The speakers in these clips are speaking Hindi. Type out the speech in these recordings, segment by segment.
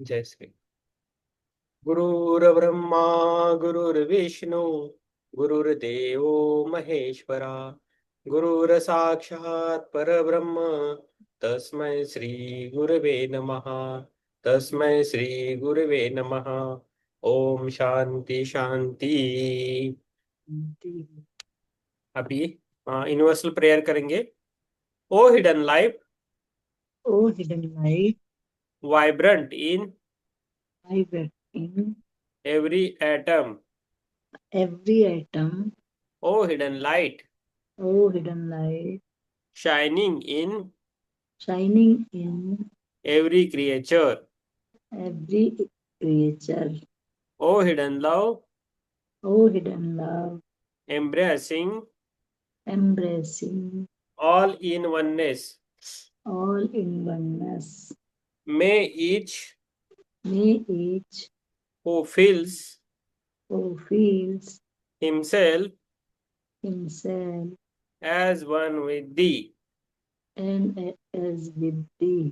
जय श्री गुरुर्ब्रह्मा गुरुर्विष्णु गुरुर्देवो महेश्वरा गुरुर्साक्षात् परब्रह्म तस्मै श्री गुरवे नमः। तस्मै श्री गुरवे नमः। ओम शांति शांति। अभी यूनिवर्सल प्रेयर करेंगे। O hidden life O hidden light, vibrant in vibrate in every atom. every atom. O hidden light O hidden light, shining in shining in every creature. every creature. O hidden love, O hidden love, embracing embracing all in oneness. all in oneness. May each May each who feels who feels himself himself as one with thee and as with thee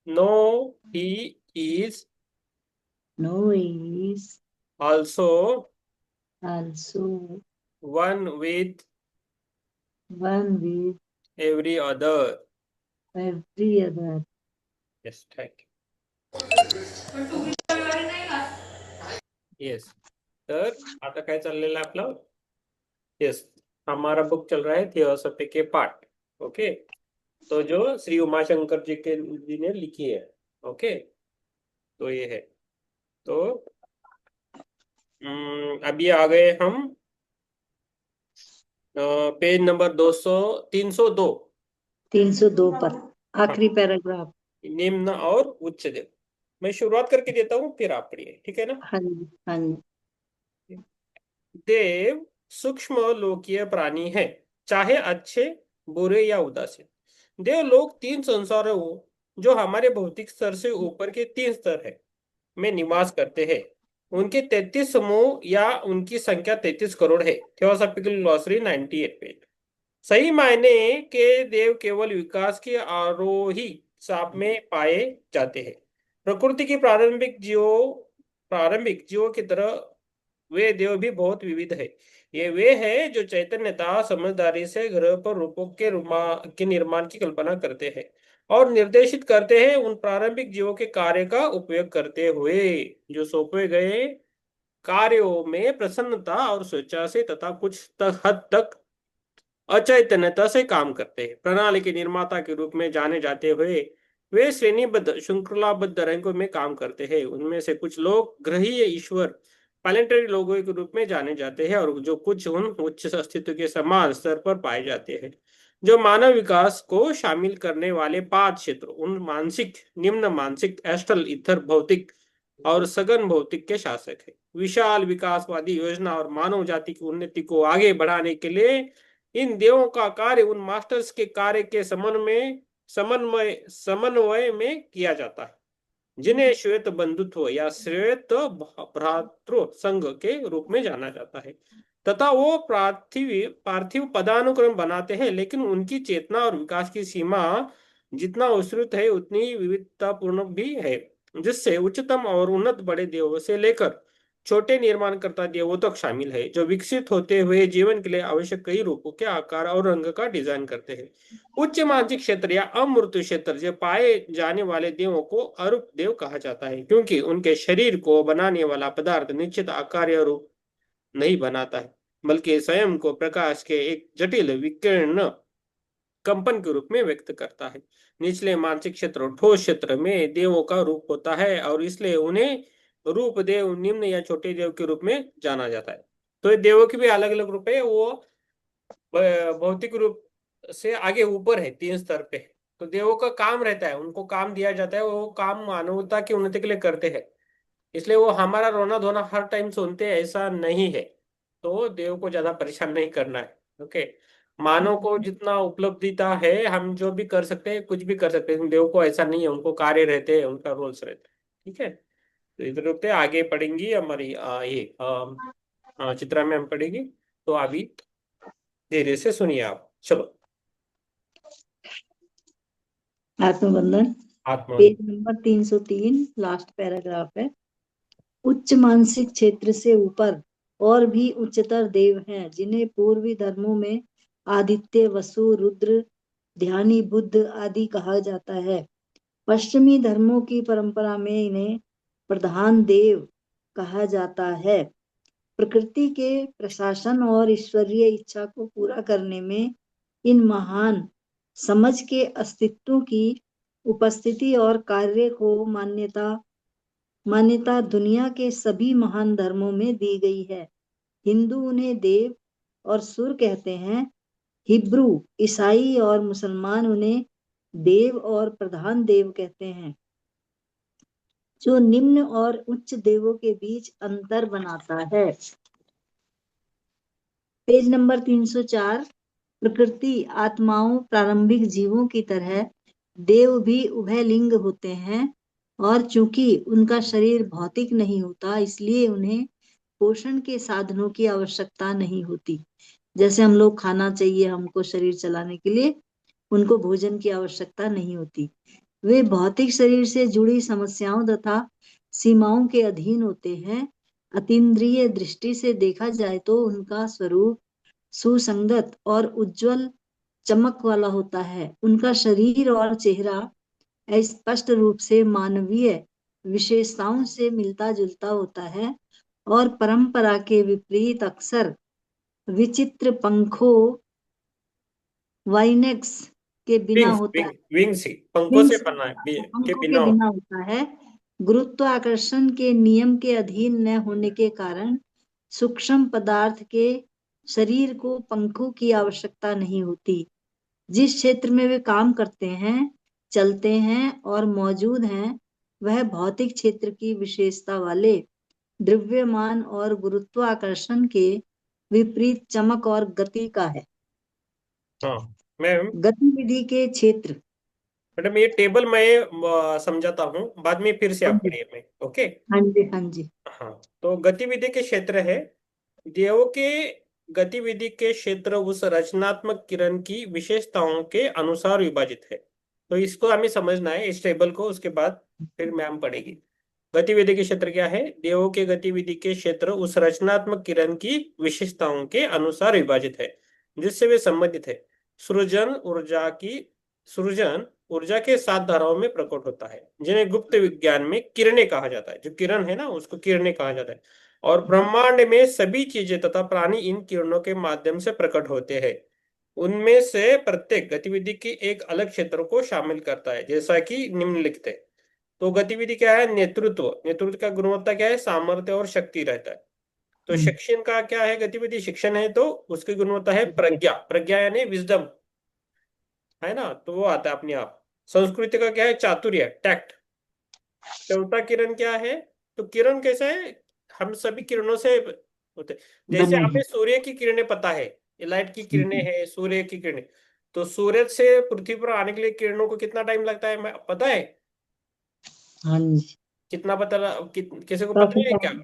know he is know is also also one with one with every other. every other. Yes, thank you. Yes. तर आता काय चाललेलं आहे आपलं? यस, हमारा बुक चल रहा है थियोसॉफी के पार्ट। ओके, तो जो श्री उमाशंकर जी ने लिखी है। ओके, तो ये है। तो अभी आ गए हम पेज नंबर 302। 302 पर हाँ, आखिरी पैराग्राफ। निम्न और उच्च देव। मैं शुरुआत करके देता हूँ, फिर आप पढ़िए, ठीक है ना? हाँ जी, हाँ जी। देव सूक्ष्म लोकीय प्राणी है, चाहे अच्छे बुरे या उदासीन। देवलोक तीन संसारों जो हमारे भौतिक स्तर से ऊपर के तीन स्तर है में निवास करते हैं। उनके 33 समूह या उनकी संख्या 33 करोड़ है। Theosophical glossary 98 page. सही मायने के देव केवल विकास के आरोही साप में पाए जाते हैं। प्रकृति की प्रारंभिक जीवों की तरह वे देव भी बहुत विविध है। ये वे है जो चैतन्यता समझदारी से ग्रह पर रूपों के निर्माण की कल्पना करते हैं और निर्देशित करते हैं। उन प्रारंभिक जीवों के कार्य का उपयोग करते हुए जो सौंपे गए कार्यों में प्रसन्नता और स्वेच्छा से तथा कुछ हद तक अचैतन्यता से काम करते हैं। प्रणाली के निर्माता के रूप में जाने जाते हुए वे श्रेणीबद्ध श्रृंखलाबद्ध रैंकों में काम करते हैं। उनमें से कुछ लोग ग्रहीय ईश्वर प्लैनेटरी लोगों के रूप में जाने जाते हैं और जो कुछ उन उच्च अस्तित्व के समान स्तर पर पाए जाते हैं जो मानव विकास को शामिल करने वाले 5 क्षेत्र उन मानसिक, निम्न मानसिक, एस्ट्रल, इथर, भौतिक और सघन भौतिक के शासक है। विशाल विकासवादी योजना और मानव जाति की उन्नति को आगे बढ़ाने के लिए इन देवों का कार्य उन मास्टर्स के कार्य के समन्वय में किया जाता है, जिन्हें श्वेत बंधुत्व या श्वेत भ्रातृ संघ के रूप में जाना जाता है। तथा वो पार्थिव पदानुक्रम बनाते हैं, लेकिन उनकी चेतना और विकास की सीमा जितना विस्तृत है उतनी विविधतापूर्ण भी है, जिससे उच्चतम और उन्नत बड़े देवों से लेकर छोटे निर्माणकर्ता देवों तक शामिल है, जो विकसित होते हुए जीवन के लिए आवश्यक कई रूपों के आकार और रंग का डिजाइन करते हैं। उच्च मानसिक क्षेत्र या अमृत्यु क्षेत्र जो पाए जाने वाले देवों को अरूप देव कहा जाता है, क्योंकि उनके शरीर को बनाने वाला पदार्थ निश्चित आकार या रूप नहीं बनाता है, बल्कि स्वयं को प्रकाश के एक जटिल विकिरण कंपन के रूप में व्यक्त करता है। निचले मानसिक क्षेत्र ठोस क्षेत्र में देवों का रूप होता है और इसलिए उन्हें रूप देव, निम्न या छोटे देव के रूप में जाना जाता है। तो ये देवों के भी अलग अलग रूप है। वो भौतिक रूप से आगे ऊपर है, 3 स्तर पे। तो देवों का काम रहता है, उनको काम दिया जाता है, वो काम मानवता की उन्नति के लिए करते हैं। इसलिए वो हमारा रोना धोना हर टाइम सुनते हैं ऐसा नहीं है। तो देव को ज्यादा परेशान नहीं करना है। ओके, मानव को जितना उपलब्धिता है हम जो भी कर सकते हैं, कुछ भी कर सकते हैं। देव को ऐसा नहीं है, उनको कार्य रहते हैं, उनका रोल्स रहते हैं। ठीक है, तो इधर रुकते हैं, आगे पढ़ेंगी हमारी चित्रा मैम पढ़ेगी। तो अभी धीरे से सुनिए आप, चलो। आत्मबंधन। आत्मा। पेज नंबर 303, लास्ट पैराग्राफ है। उच्च मानसिक क्षेत्र से ऊपर और भी उच्चतर देव हैं, जिन्हें पूर्वी धर्मों में आदित्य, वसु, रुद्र, ध्यानी, बुद्ध आदि कहा जाता है। पश्चिमी धर्मों की परंपरा में इन्हें प्रधान देव कहा जाता है। प्रकृति के प्रशासन और ईश्वरीय इच्छा को पूरा करने में इन महान समझ के अस्तित्व की उपस्थिति और कार्य को मान्यता दुनिया के सभी महान धर्मों में दी गई है। हिंदू उन्हें देव और सुर कहते हैं। हिब्रू, ईसाई और मुसलमान उन्हें देव और प्रधान देव कहते हैं, जो निम्न और उच्च देवों के बीच अंतर बनाता है। पेज नंबर 304, प्रकृति आत्माओं प्रारंभिक जीवों की तरह देव भी उभय लिंग होते हैं, और चूंकि उनका शरीर भौतिक नहीं होता, इसलिए उन्हें पोषण के साधनों की आवश्यकता नहीं होती। जैसे हम लोग खाना चाहिए हमको शरीर चलाने के लिए, उनको भोजन की आवश्यकता नहीं होती। वे भौतिक शरीर से जुड़ी समस्याओं तथा सीमाओं के अधीन होते हैं। अतीन्द्रिय दृष्टि से देखा जाए तो उनका स्वरूप सुसंगत और उज्जवल चमक वाला होता है। उनका शरीर और चेहरा स्पष्ट रूप से मानवीय विशेषताओं से मिलता जुलता होता है, और परंपरा के विपरीत अक्सर विचित्र पंखों वाइनेक्स के बिना विंग्स, होता है। विंग्स ही पंखों से विंग्स बना है, के पंखों के बिना बिना होता है। गुरुत्वाकर्षण के नियम के अधीन न होने के कारण सूक्ष्म पदार्थ के शरीर को पंखों की आवश्यकता नहीं होती। जिस क्षेत्र में वे काम करते हैं, चलते हैं और मौजूद हैं, वह भौतिक क्षेत्र की विशेषता वाले द्रव्यमान और गुरुत्वाकर्षण के विपरीत चमक और गति का है। हाँ मैम, गतिविधि के क्षेत्र। मैडम ये टेबल मैं समझाता हूँ, बाद में फिर से हाँ आप जी, पढ़िए में, ओके। हाँ जी, हाँ जी। हाँ, तो गतिविधि के क्षेत्र है, देवों के गतिविधि के क्षेत्र उस रचनात्मक किरण की विशेषताओं के अनुसार विभाजित है। तो इसको हमें समझना है इस टेबल को, उसके बाद फिर मैम पढ़ेगी। गतिविधि के क्षेत्र क्या है? देवों के गतिविधि के क्षेत्र उस रचनात्मक किरण की विशेषताओं के अनुसार विभाजित है जिससे वे संबंधित है। सृजन ऊर्जा के 7 धाराओं में प्रकट होता है, जिन्हें गुप्त विज्ञान में किरणें कहा जाता है। जो किरण है ना, उसको किरणें कहा जाता है। और ब्रह्मांड में सभी चीजें तथा प्राणी इन किरणों के माध्यम से प्रकट होते हैं। उनमें से प्रत्येक गतिविधि की एक अलग क्षेत्र को शामिल करता है, जैसा कि निम्नलिखित है। तो गतिविधि क्या है? नेतृत्व का गुणवत्ता क्या है? सामर्थ्य और शक्ति रहता है। तो हम्म, शिक्षण का क्या है? गतिविधि शिक्षण है तो उसकी गुणवत्ता है प्रज्ञा। प्रज्ञा यानी विजडम, है ना, तो वो आता है अपने आप। संस्कृति का क्या है? चातुर्य, टैक्ट। चौथा किरण क्या है? तो किरण कैसा है? हम सभी किरणों से होते, जैसे बने हमें हैं। सूर्य की किरणें पता है, ये लाइट की किरणें हम्म, हैं, सूर्य की किरणें। तो सूरज से पृथ्वी पर आने के लिए किरणों को कितना टाइम लगता है, पता है? हाँ जी। कितना पता, किसी को पता काफी है क्या? टाइम।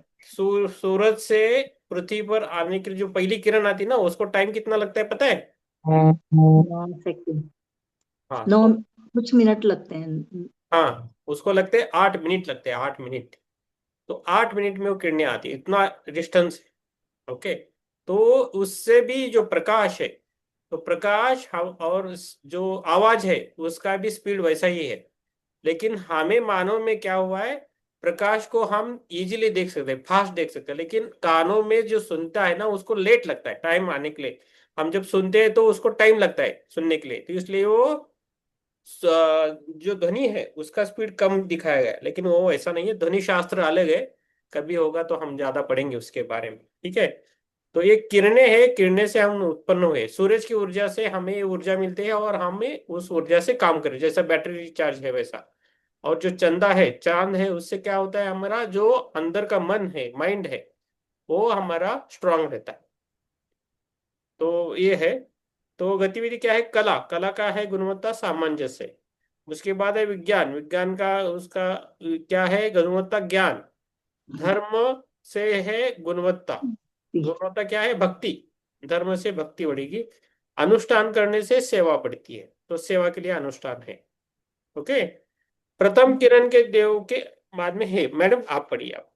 सूरज से पृथ्वी पर आने की जो पहली किरण आती है ना, उसको टाइम कितना लगता है, पता है? 9 सेकंड। हाँ 9 तो, कुछ मिनट लगते हैं। हाँ उसको लगते हैं 8 मिनट, लगते हैं 8 मिनट। तो 8 मिनट में वो किरणें आती है, इतना डिस्टेंस है, ओके। तो उससे भी जो प्रकाश है, तो प्रकाश हम और जो आवाज है उसका भी स्पीड वैसा ही है। लेकिन हमें मानव में क्या हुआ है, प्रकाश को हम इजीली देख सकते हैं, फास्ट देख सकते हैं, लेकिन कानों में जो सुनता है ना, उसको लेट लगता है टाइम आने के लिए। हम जब सुनते हैं तो उसको टाइम लगता है सुनने के लिए, तो इसलिए वो जो ध्वनि है उसका स्पीड कम दिखाया गया है। लेकिन वो ऐसा नहीं है, ध्वनि शास्त्र अलग है, कभी होगा तो हम ज्यादा पढ़ेंगे उसके बारे में, ठीक है। तो ये किरणें हैं, किरणें से हम उत्पन्न हुए, सूरज की ऊर्जा से हमें ऊर्जा मिलती है और हमें उस ऊर्जा से काम करें, जैसा बैटरी रिचार्ज है वैसा। और जो चंदा है, चांद है, उससे क्या होता है, हमारा जो अंदर का मन है, माइंड है, वो हमारा स्ट्रांग रहता है। तो ये है। तो गतिविधि क्या है? कला का है गुणवत्ता सामंजस्य। उसके बाद है विज्ञान। विज्ञान का उसका क्या है? गुणवत्ता ज्ञान। धर्म से है गुणवत्ता। गुणवत्ता क्या है? भक्ति। धर्म से भक्ति बढ़ेगी। अनुष्ठान करने से सेवा बढ़ती है, तो सेवा के लिए अनुष्ठान है, ओके। प्रथम किरण के देव के बाद में है। मैडम आप पढ़िए आप।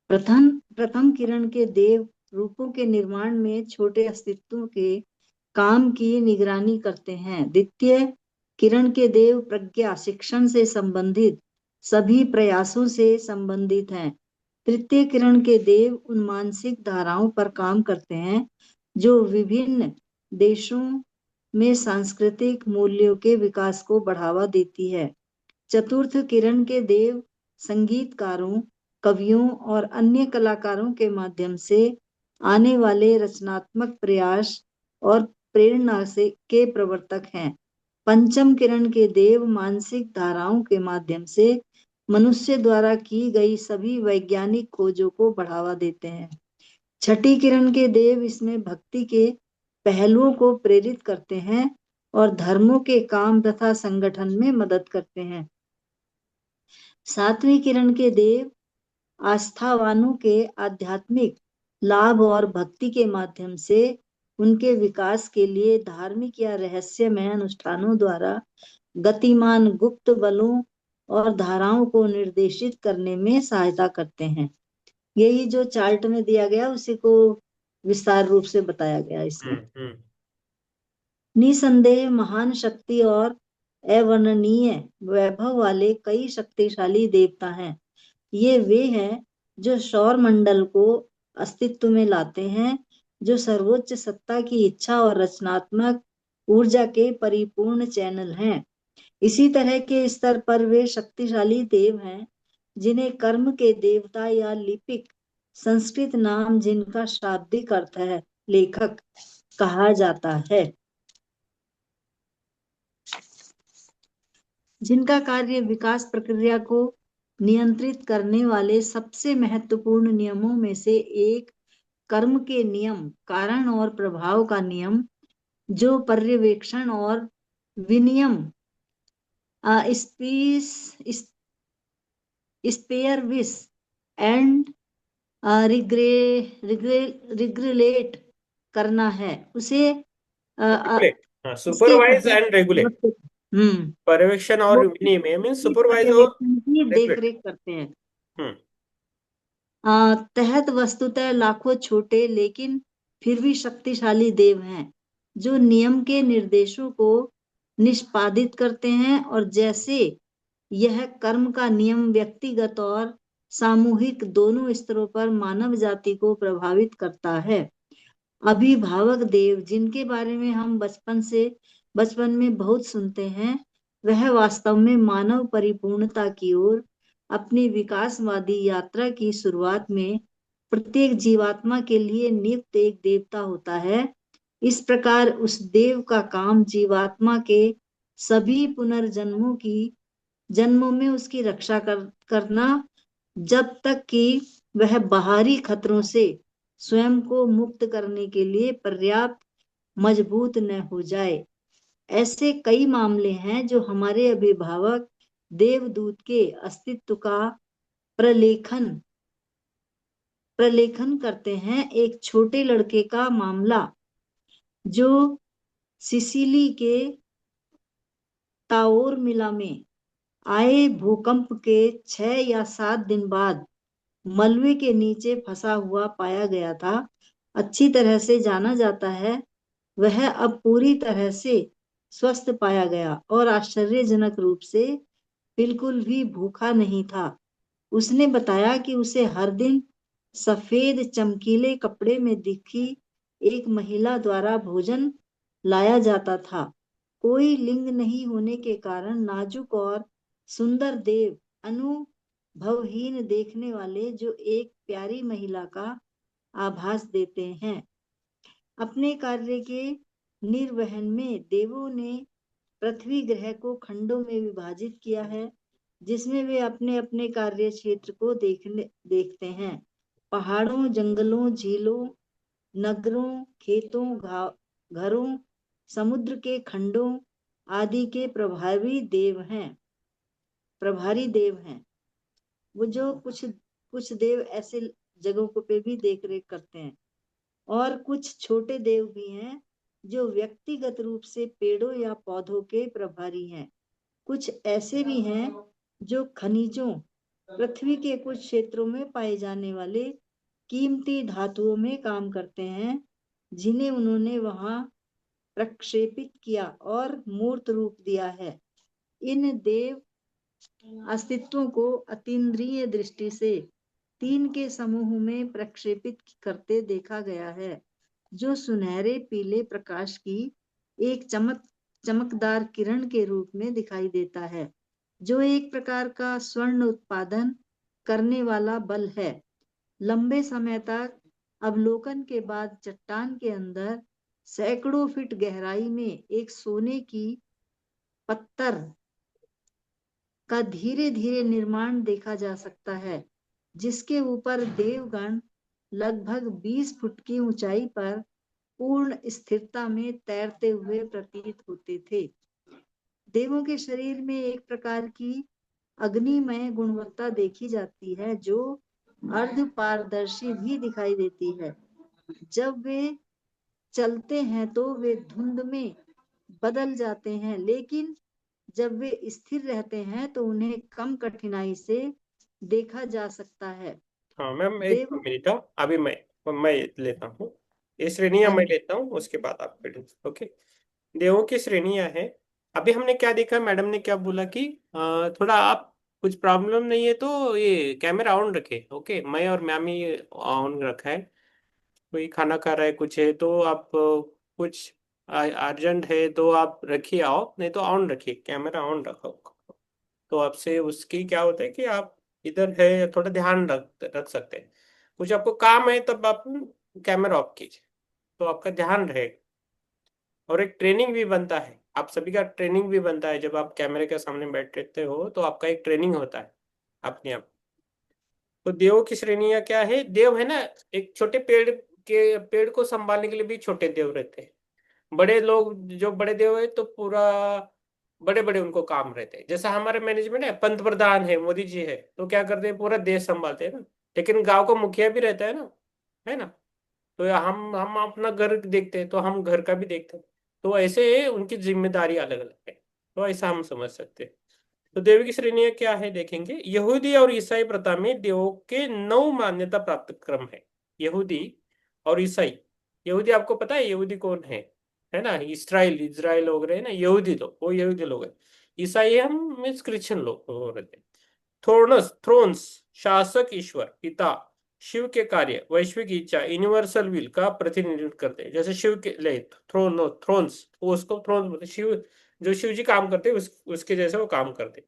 प्रथम प्रथम किरण के देव रूपों के निर्माण में छोटे अस्तित्वों के काम की निगरानी करते हैं। द्वितीय किरण के देव प्रज्ञा शिक्षण से संबंधित सभी प्रयासों से संबंधित हैं। तृतीय किरण के देव उन मानसिक धाराओं पर काम करते हैं जो विभिन्न देशों में सांस्कृतिक मूल्यों के विकास को बढ़ावा देती है। चतुर्थ किरण के देव संगीतकारों, कवियों और अन्य कलाकारों के माध्यम से आने वाले रचनात्मक प्रयास और प्रेरणा से के प्रवर्तक हैं। पंचम किरण के देव मानसिक धाराओं के माध्यम से मनुष्य द्वारा की गई सभी वैज्ञानिक खोजों को बढ़ावा देते हैं। छठी किरण के देव इसमें भक्ति के पहलुओं को प्रेरित करते हैं और धर्मों के काम तथा संगठन में मदद करते हैं। सातवीं किरण के देव आस्थावानों के आध्यात्मिक लाभ और भक्ति के माध्यम से उनके विकास के लिए धार्मिक या रहस्यमय अनुष्ठानों द्वारा गतिमान गुप्त बलों और धाराओं को निर्देशित करने में सहायता करते हैं। यही जो चार्ट में दिया गया उसी को विस्तार रूप से बताया गया इसमें। हम्म। निसंदेह महान शक्ति और अवर्णनीय वैभव वाले कई शक्तिशाली देवता हैं। ये वे हैं जो सौर मंडल को अस्तित्व में लाते हैं, जो सर्वोच्च सत्ता की इच्छा और रचनात्मक ऊर्जा के परिपूर्ण चैनल हैं। इसी तरह के स्तर पर वे शक्तिशाली देव हैं जिन्हें कर्म के देवता या लिपिक, संस्कृत नाम जिनका शाब्दिक अर्थ है लेखक, कहा जाता है, जिनका कार्य विकास प्रक्रिया को नियंत्रित करने वाले सबसे महत्वपूर्ण नियमों में से एक कर्म के नियम, कारण और प्रभाव का नियम, जो पर्यवेक्षण और विनियम स्पेयर विस एंड रिग्रेलेट करना है उसे रेगुलेट, हाँ, इसके सुपरवाइज तहत एंड रेगुलेट। हम्म पर्यवेक्षण वो और विनियमन मीन इस सुपरवाइज और पर्यवेक्षण की देख रेगुलेट। रेख करते हैं। हम्म। तहत वस्तुतः लाखों छोटे लेकिन फिर भी शक्तिशाली देव हैं जो नियम के निर्देशों को निष्पादित करते हैं और जैसे यह कर्म का नियम व्यक्तिगत और सामूहिक दोनों स्तरों पर मानव जाति को प्रभावित करता है। अभिभावक देव जिनके बारे में हम बचपन में बहुत सुनते हैं, वह वास्तव में मानव परिपूर्णता की ओर अपनी विकासवादी यात्रा की शुरुआत में प्रत्येक जीवात्मा के लिए नियुक्त एक देवता होता है। इस प्रकार उस देव का काम जीवात्मा के सभी जन्मों में उसकी रक्षा करना, जब तक कि वह बाहरी खतरों से स्वयं को मुक्त करने के लिए पर्याप्त मजबूत न हो जाए। ऐसे कई मामले हैं जो हमारे अभिभावक देवदूत के अस्तित्व का प्रलेखन प्रलेखन करते हैं। एक छोटे लड़के का मामला जो सिसिली के ताओरमिला में आए भूकंप के 6 या 7 दिन बाद मलबे के नीचे फंसा हुआ पाया गया था, अच्छी तरह से जाना जाता है। वह अब पूरी तरह से स्वस्थ पाया गया और आश्चर्यजनक रूप से बिल्कुल भी भूखा नहीं था। उसने बताया कि उसे हर दिन सफेद चमकीले कपड़े में दिखी एक महिला द्वारा भोजन लाया जाता था। कोई लिंग नहीं होने के कारण नाजुक और सुंदर देव अनुभवहीन देखने वाले जो एक प्यारी महिला का आभास देते हैं। अपने कार्य के निर्वहन में देवों ने पृथ्वी ग्रह को खंडों में विभाजित किया है जिसमें वे अपने अपने कार्य क्षेत्र को देखते हैं। पहाड़ों, जंगलों, झीलों, नगरों, खेतों, घरों, समुद्र के खंडों आदि के प्रभारी देव हैं। वो जो कुछ देव ऐसे जगहों पे भी देख रेख करते हैं और कुछ छोटे देव भी हैं जो व्यक्तिगत रूप से पेड़ों या पौधों के प्रभारी हैं। कुछ ऐसे भी हैं जो खनिजों, पृथ्वी के कुछ क्षेत्रों में पाए जाने वाले कीमती धातुओं में काम करते हैं, जिन्हें उन्होंने वहां प्रक्षेपित किया और मूर्त रूप दिया है। इन देव अस्तित्वों को अतीन्द्रिय दृष्टि से तीन के समूह में प्रक्षेपित करते देखा गया है, जो सुनहरे पीले प्रकाश की एक चमकदार किरण के रूप में दिखाई देता है, जो एक प्रकार का स्वर्ण उत्पादन करने वाला बल है। लंबे समय तक अवलोकन के बाद चट्टान के अंदर सैकड़ों फीट गहराई में एक सोने की पत्थर का धीरे धीरे निर्माण देखा जा सकता है, जिसके ऊपर देवगण लगभग 20 फुट की ऊंचाई पर पूर्ण स्थिरता में तैरते हुए प्रतीत होते थे। देवों के शरीर में एक प्रकार की अग्निमय गुणवत्ता देखी जाती है, जो अर्ध पारदर्शी भी दिखाई देती है। जब वे चलते हैं तो वे धुंध में बदल जाते हैं, लेकिन जब वे स्थिर रहते हैं तो उन्हें कम कठिनाई से देखा जा सकता है। हाँ मैम, एक देव मिनट, अभी मैं लेता हूँ। ये श्रेणियां हाँ मैं जी, लेता हूँ, उसके बाद आप पढ़िए। ओके। देवों की श्रेणियां हैं। अभी हमने क्या देखा, मैडम ने क्या बोला कि थोड़ा आप कुछ प्रॉब्लम नहीं है तो ये कैमरा ऑन रखे। ओके, मैं और मैम ही ऑन रखा है। कोई खाना खा रहा है, कुछ है तो आप कुछ अर्जेंट है तो आप रखिए ऑफ, नहीं तो ऑन रखिए, कैमरा ऑन रखो। तो आपसे उसकी क्या होता है कि आप इधर है थोड़ा ध्यान रख रख सकते हैं। कुछ आपको काम है तब आप कैमरा ऑफ कीजिए, तो आपका ध्यान रहेगा। और एक ट्रेनिंग भी बनता है, आप सभी का ट्रेनिंग भी बनता है। जब आप कैमरे के सामने बैठते हो तो आपका एक ट्रेनिंग होता है अपने आप। तो देवों की श्रेणियां क्या है, देव है ना, एक छोटे पेड़ को संभालने के लिए भी छोटे देव रहते हैं। बड़े लोग जो बड़े देव है तो पूरा बड़े बड़े उनको काम रहते हैं। जैसा हमारे मैनेजमेंट है, पंत प्रधान है, मोदी जी है, तो क्या करते हैं, पूरा देश संभालते हैं ना। लेकिन गांव का मुखिया भी रहता है ना, है ना। तो हम अपना घर देखते हैं तो हम घर का भी देखते हैं। तो ऐसे उनकी जिम्मेदारी अलग अलग है। तो ऐसा हम समझ सकते हैं। तो देव की श्रेणियां क्या है देखेंगे। यहूदी और ईसाई प्रथा में देवों के 9 मान्यता प्राप्त क्रम है। यहूदी और ईसाई। यहूदी आपको पता है यहूदी कौन है ना, इसराइल इजराइल लोग रहे ना, यहूदी लोग, वो यहूदी लोग है। ईसाई हम मीन्स क्रिश्चियन लोग हो रहते हैं। थ्रोन्स, शासक ईश्वर पिता, शिव के कार्य, वैश्विक इच्छा, यूनिवर्सल विल का प्रतिनिधित्व करते हैं। जैसे शिव के ले थ्रोन्स, उसको थ्रोन्स बोलते हैं। शिव, जो शिव जी काम करते हैं उसके जैसे वो काम करते हैं।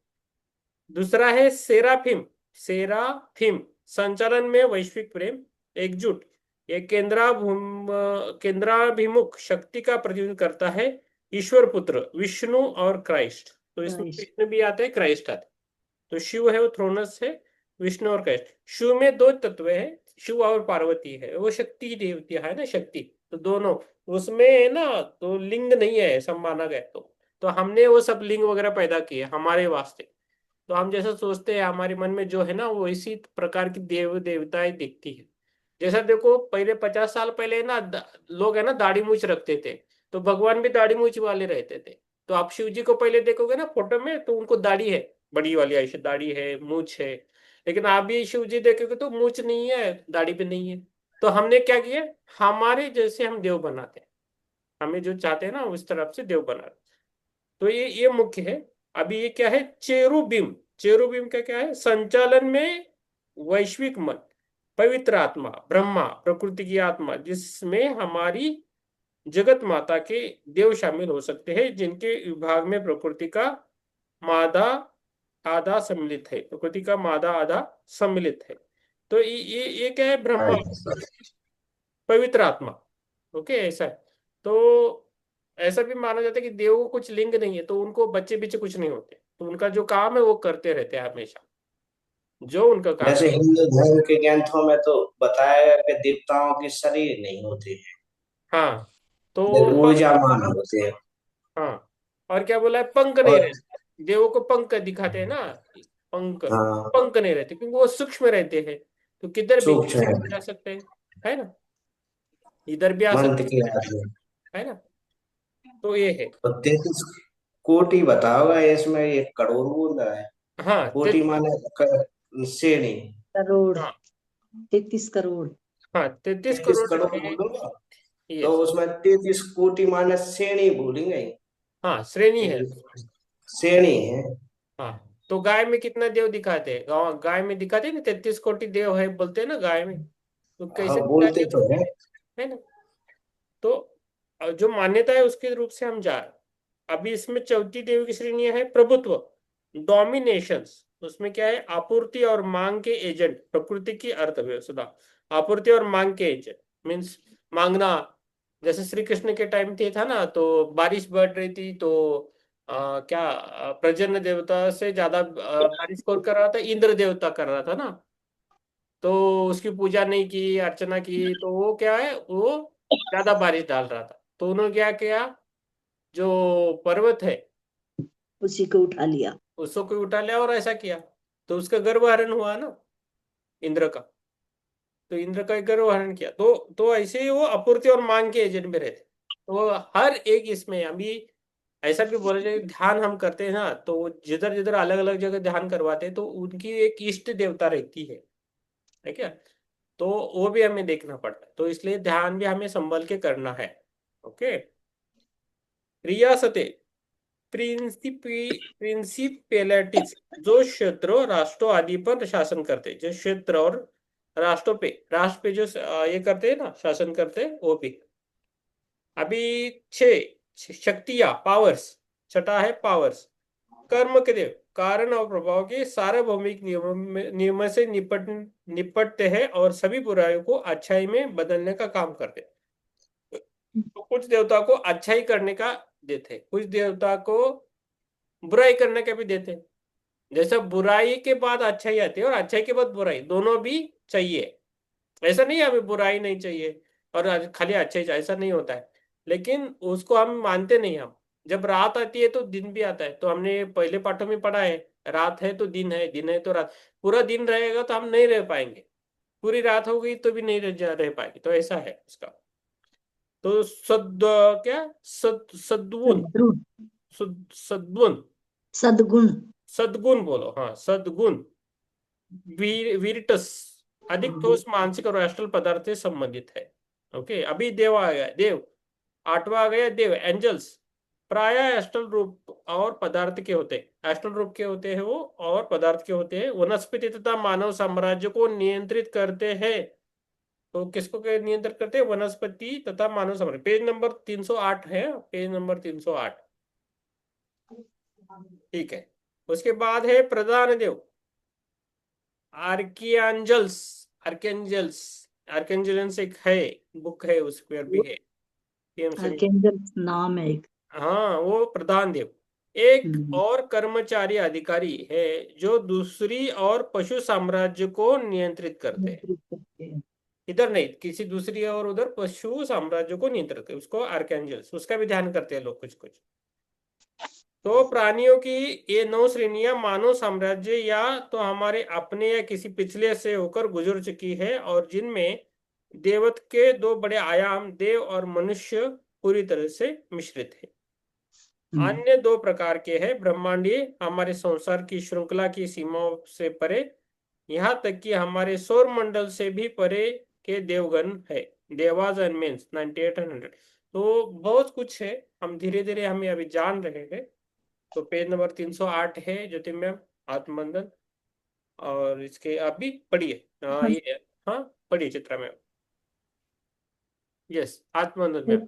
दूसरा है सेराफिम। सेराफिम संचालन में वैश्विक प्रेम, एकजुट, ये केंद्राभिमुख शक्ति का प्रतिनिधित्व करता है। ईश्वर पुत्र विष्णु और क्राइस्ट, तो इसमें क्राइस्ट। विष्णु भी आते हैं, क्राइस्ट आते हैं। तो शिव है वो थ्रोनस है, विष्णु और कैश। शिव में दो तत्व है, शिव और पार्वती है, वो शक्ति देवती है ना, शक्ति। तो दोनों उसमें है ना, तो लिंग नहीं है ऐसा माना गया। तो हमने वो सब लिंग वगैरह पैदा किए हमारे वास्ते। तो हम जैसा सोचते हैं हमारे मन में जो है ना, वो इसी प्रकार की देव देवताएं दिखती है। जैसा देखो पहले 50 साल पहले ना लोग है ना दाढ़ी मूछ रखते थे, तो भगवान भी दाढ़ी मूछ वाले रहते थे। तो आप शिव जी को पहले देखोगे ना फोटो में, तो उनको दाढ़ी है, बड़ी वाली ऐसी दाढ़ी है, मूछ है। लेकिन आप भी शिव जी देखोगे तो मूछ नहीं है, दाढ़ी भी नहीं है। तो हमने क्या किया, हमारे जैसे हम देव बनाते हैं, हमें जो चाहते हैं ना उस तरफ से देव बना। तो ये मुख्य है। अभी ये क्या है, चेरुबिम। चेरुबिम का क्या है, संचालन में वैश्विक मन, पवित्र आत्मा, ब्रह्मा प्रकृति की आत्मा, जिसमें हमारी जगत माता के देव शामिल हो सकते हैं, जिनके विभाग में प्रकृति का मादा आधा सम्मिलित है, प्रकृति का मादा आधा सम्मिलित है। तो ये क्या है, ब्रह्मा, अच्छा। पवित्र आत्मा। ओके, ऐसा है। तो ऐसा भी माना जाता है कि देव को कुछ लिंग नहीं है, तो उनको बच्चे बिच्चे कुछ नहीं होते, तो उनका जो काम है वो करते रहते हैं हमेशा, जो उनका काम जैसे है। हिंदू धर्म के ग्रंथों में तो बताया गया कि देवताओं के शरीर नहीं होते हैं, हाँ, तो वे उनको, ऊर्जावान होते हैं। हाँ, और क्या बोला है, पंख नहीं और रहते देवों को, पंख दिखाते हैं ना, पंख। हाँ, पंख नहीं रहते क्योंकि वो सूक्ष्म रहते हैं, तो किधर भी सूक्ष्म है, जा सकते हैं, है ना, इधर भी आ मंत्र सकते की आदमी। हैं, है ना। तो ये है। और 33 कोटि बताओगा, इसमें 1 करोड़ बोल रहा है। हाँ कोटि माने श्रेणी। करोड़, हाँ 33 करोड़। हाँ 33 करोड़ 33 करोड़ के। बोलूंगा तो यस। उसमें 33 कोटि माने श्रेणी बोलेंगे। हाँ श्रेणी है। श्रेणी है। हाँ तो गाय में कितना देव दिखाते हैं, गाय में दिखाते हैं ना 33 कोटि देव है बोलते हैं ना गाय में, तो हाँ कैसे बोलते दिखाते हैं, तो है। है ना। तो जो मान्यता है उसके रूप से हम जा रहे हैं। अभी इसमें चौथी देव की श्रेणी है प्रभुत्व, डोमिनेशंस। उसमें क्या है, आपूर्ति और मांग के एजेंट, प्रकृति की अर्थव्यवस्था। आपूर्ति और मांग के एजेंट मीन्स मांगना। जैसे श्री कृष्ण के टाइम थे था ना, तो बारिश बढ़ रही थी तो क्या प्रजन्य देवता से ज्यादा बारिश कौन कर रहा था, इंद्र देवता कर रहा था ना। तो उसकी पूजा नहीं की, अर्चना की, तो वो क्या है, वो ज्यादा बारिश डाल रहा था। तो उन्होंने क्या किया, जो पर्वत है उसी को उठा लिया। उसको कोई उठा लिया और ऐसा किया, तो उसका गर्भहरण हुआ ना, इंद्र का। तो इंद्र का एक गर्भहरण किया, तो ऐसे ही वो आपूर्ति और मांग के एजेंट में रहते। तो हर एक इसमें अभी ऐसा भी बोला जाए, ध्यान हम करते हैं ना, तो जिधर जिधर अलग अलग जगह ध्यान करवाते हैं तो उनकी एक इष्ट देवता रहती है क्या। तो वो भी हमें देखना पड़ता है, तो इसलिए ध्यान भी हमें संभल के करना है। ओके। रियासतें, प्रिंसिपेलिटीज, जो क्षेत्र राष्ट्रों आदि पर शासन करते हैं, जो क्षेत्र और राष्ट्रों पे, राष्ट्र पे जो ये करते हैं ना, शासन करते हैं, वो भी। अभी शक्तियां, पावर्स। छठा है पावर्स, कर्म के देव, कारण और प्रभाव के सार्वभौमिक नियमों से निपटते हैं और सभी बुराइयों को अच्छाई में बदलने का काम करते हैं। तो कुछ देवता को अच्छाई करने का देते हैं, कुछ देवता को बुराई करने का भी देते हैं। जैसा बुराई के बाद अच्छाई आती है और अच्छाई के बाद बुराई, दोनों भी चाहिए। ऐसा नहीं है हमें बुराई नहीं चाहिए और खाली अच्छाई चाहिए, ऐसा नहीं होता है। लेकिन उसको हम मानते नहीं। हम जब रात आती है तो दिन भी आता है, तो हमने पहले पाठों में पढ़ा है, रात है तो दिन है, दिन है तो रात। पूरा दिन रहेगा तो हम नहीं रह पाएंगे, पूरी रात हो गई तो भी नहीं रह पाएंगे, तो ऐसा है उसका। तो क्या, सद्गुण, सद्गुण, सद्गुण, सद्गुण। सद्गुण बोलो, हाँ सद्गुण। वीरिटस, अधिक ठोस मानसिक और एस्ट्रल पदार्थ से संबंधित है। ओके। अभी देव आ गया, देव। आठवां आ गया देव, एंजल्स। प्राय एस्ट्रल रूप और पदार्थ के होते हैं, एस्ट्रल रूप के होते हैं वो, और पदार्थ के होते हैं। वनस्पति तथा मानव साम्राज्य को नियंत्रित करते हैं। तो किसको नियंत्रित करते हैं, वनस्पति तथा मानव साम्राज्य। पेज नंबर 308 है, पेज नंबर 308। ठीक है। उसके बाद है प्रधान देव, आर्कियांजल्स। आर्कियांजल्स, आर्कियांजल्स एक है, बुक है, उस पर भी है, PMC में। आर्केंजल नाम है एक। हाँ वो प्रधान देव। एक हम्म, और कर्मचारी अधिकारी है जो दूसरी और पशु साम्राज्य को नियंत्रित करते हैं। नेतृत्व करते हैं। इधर नहीं, किसी दूसरी और उधर पशु साम्राज्य को नियंत्रित करते हैं, उसको आर्केंजल्स, उसका भी ध्यान करते हैं लोग कुछ कुछ। तो प्राणियों की ये 9 श्रेणियां मानव साम्राज्य या तो हमारे अपने या किसी पिछले से होकर गुजर चुकी है, और जिनमें देवत्व के 2 बड़े आयाम, देव और मनुष्य, पूरी तरह से मिश्रित है। हम्म, अन्य 2 प्रकार के हैं, ब्रह्मांडीय, हमारे संसार की श्रृंखला की सीमाओं से परे, यहाँ तक कि हमारे सौर मंडल से भी परे के देवगण है। देवाज एंड मीन्स 9800। तो बहुत कुछ है, हम धीरे धीरे हमें अभी जान रहे हैं। तो पेज नंबर 308 है ज्योतिर्मय आत्मबंधन। और इसके आप भी पढ़िए, हाँ ये, हाँ पढ़िए चित्रा में। यस, आत्मबंधन में।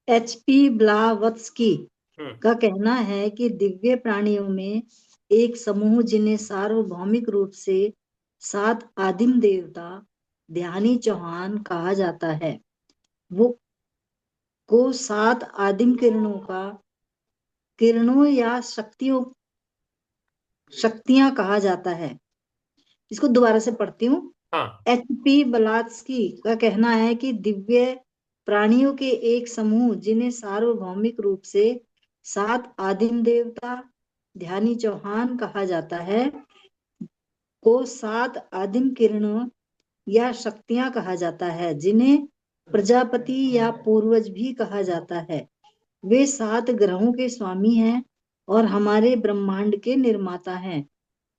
HP ब्लावत्स्की हम्म। का कहना है कि दिव्य प्राणियों में एक समूह जिन्हें सार्वभौमिक रूप से 7 आदिम देवता ध्यानी चौहान कहा जाता है, वो को 7 आदिम किरणों या शक्तियां कहा जाता है। इसको दोबारा से पढ़ती हूँ। हाँ। HP ब्लावत्स्की का कहना है कि दिव्य प्राणियों के एक समूह जिन्हें सार्वभौमिक रूप से 7 आदिम देवता ध्यानी चौहान कहा जाता है, को 7 आदिम किरणों या शक्तियां कहा जाता है, जिन्हें प्रजापति या पूर्वज भी कहा जाता है। वे 7 ग्रहों के स्वामी हैं और हमारे ब्रह्मांड के निर्माता हैं।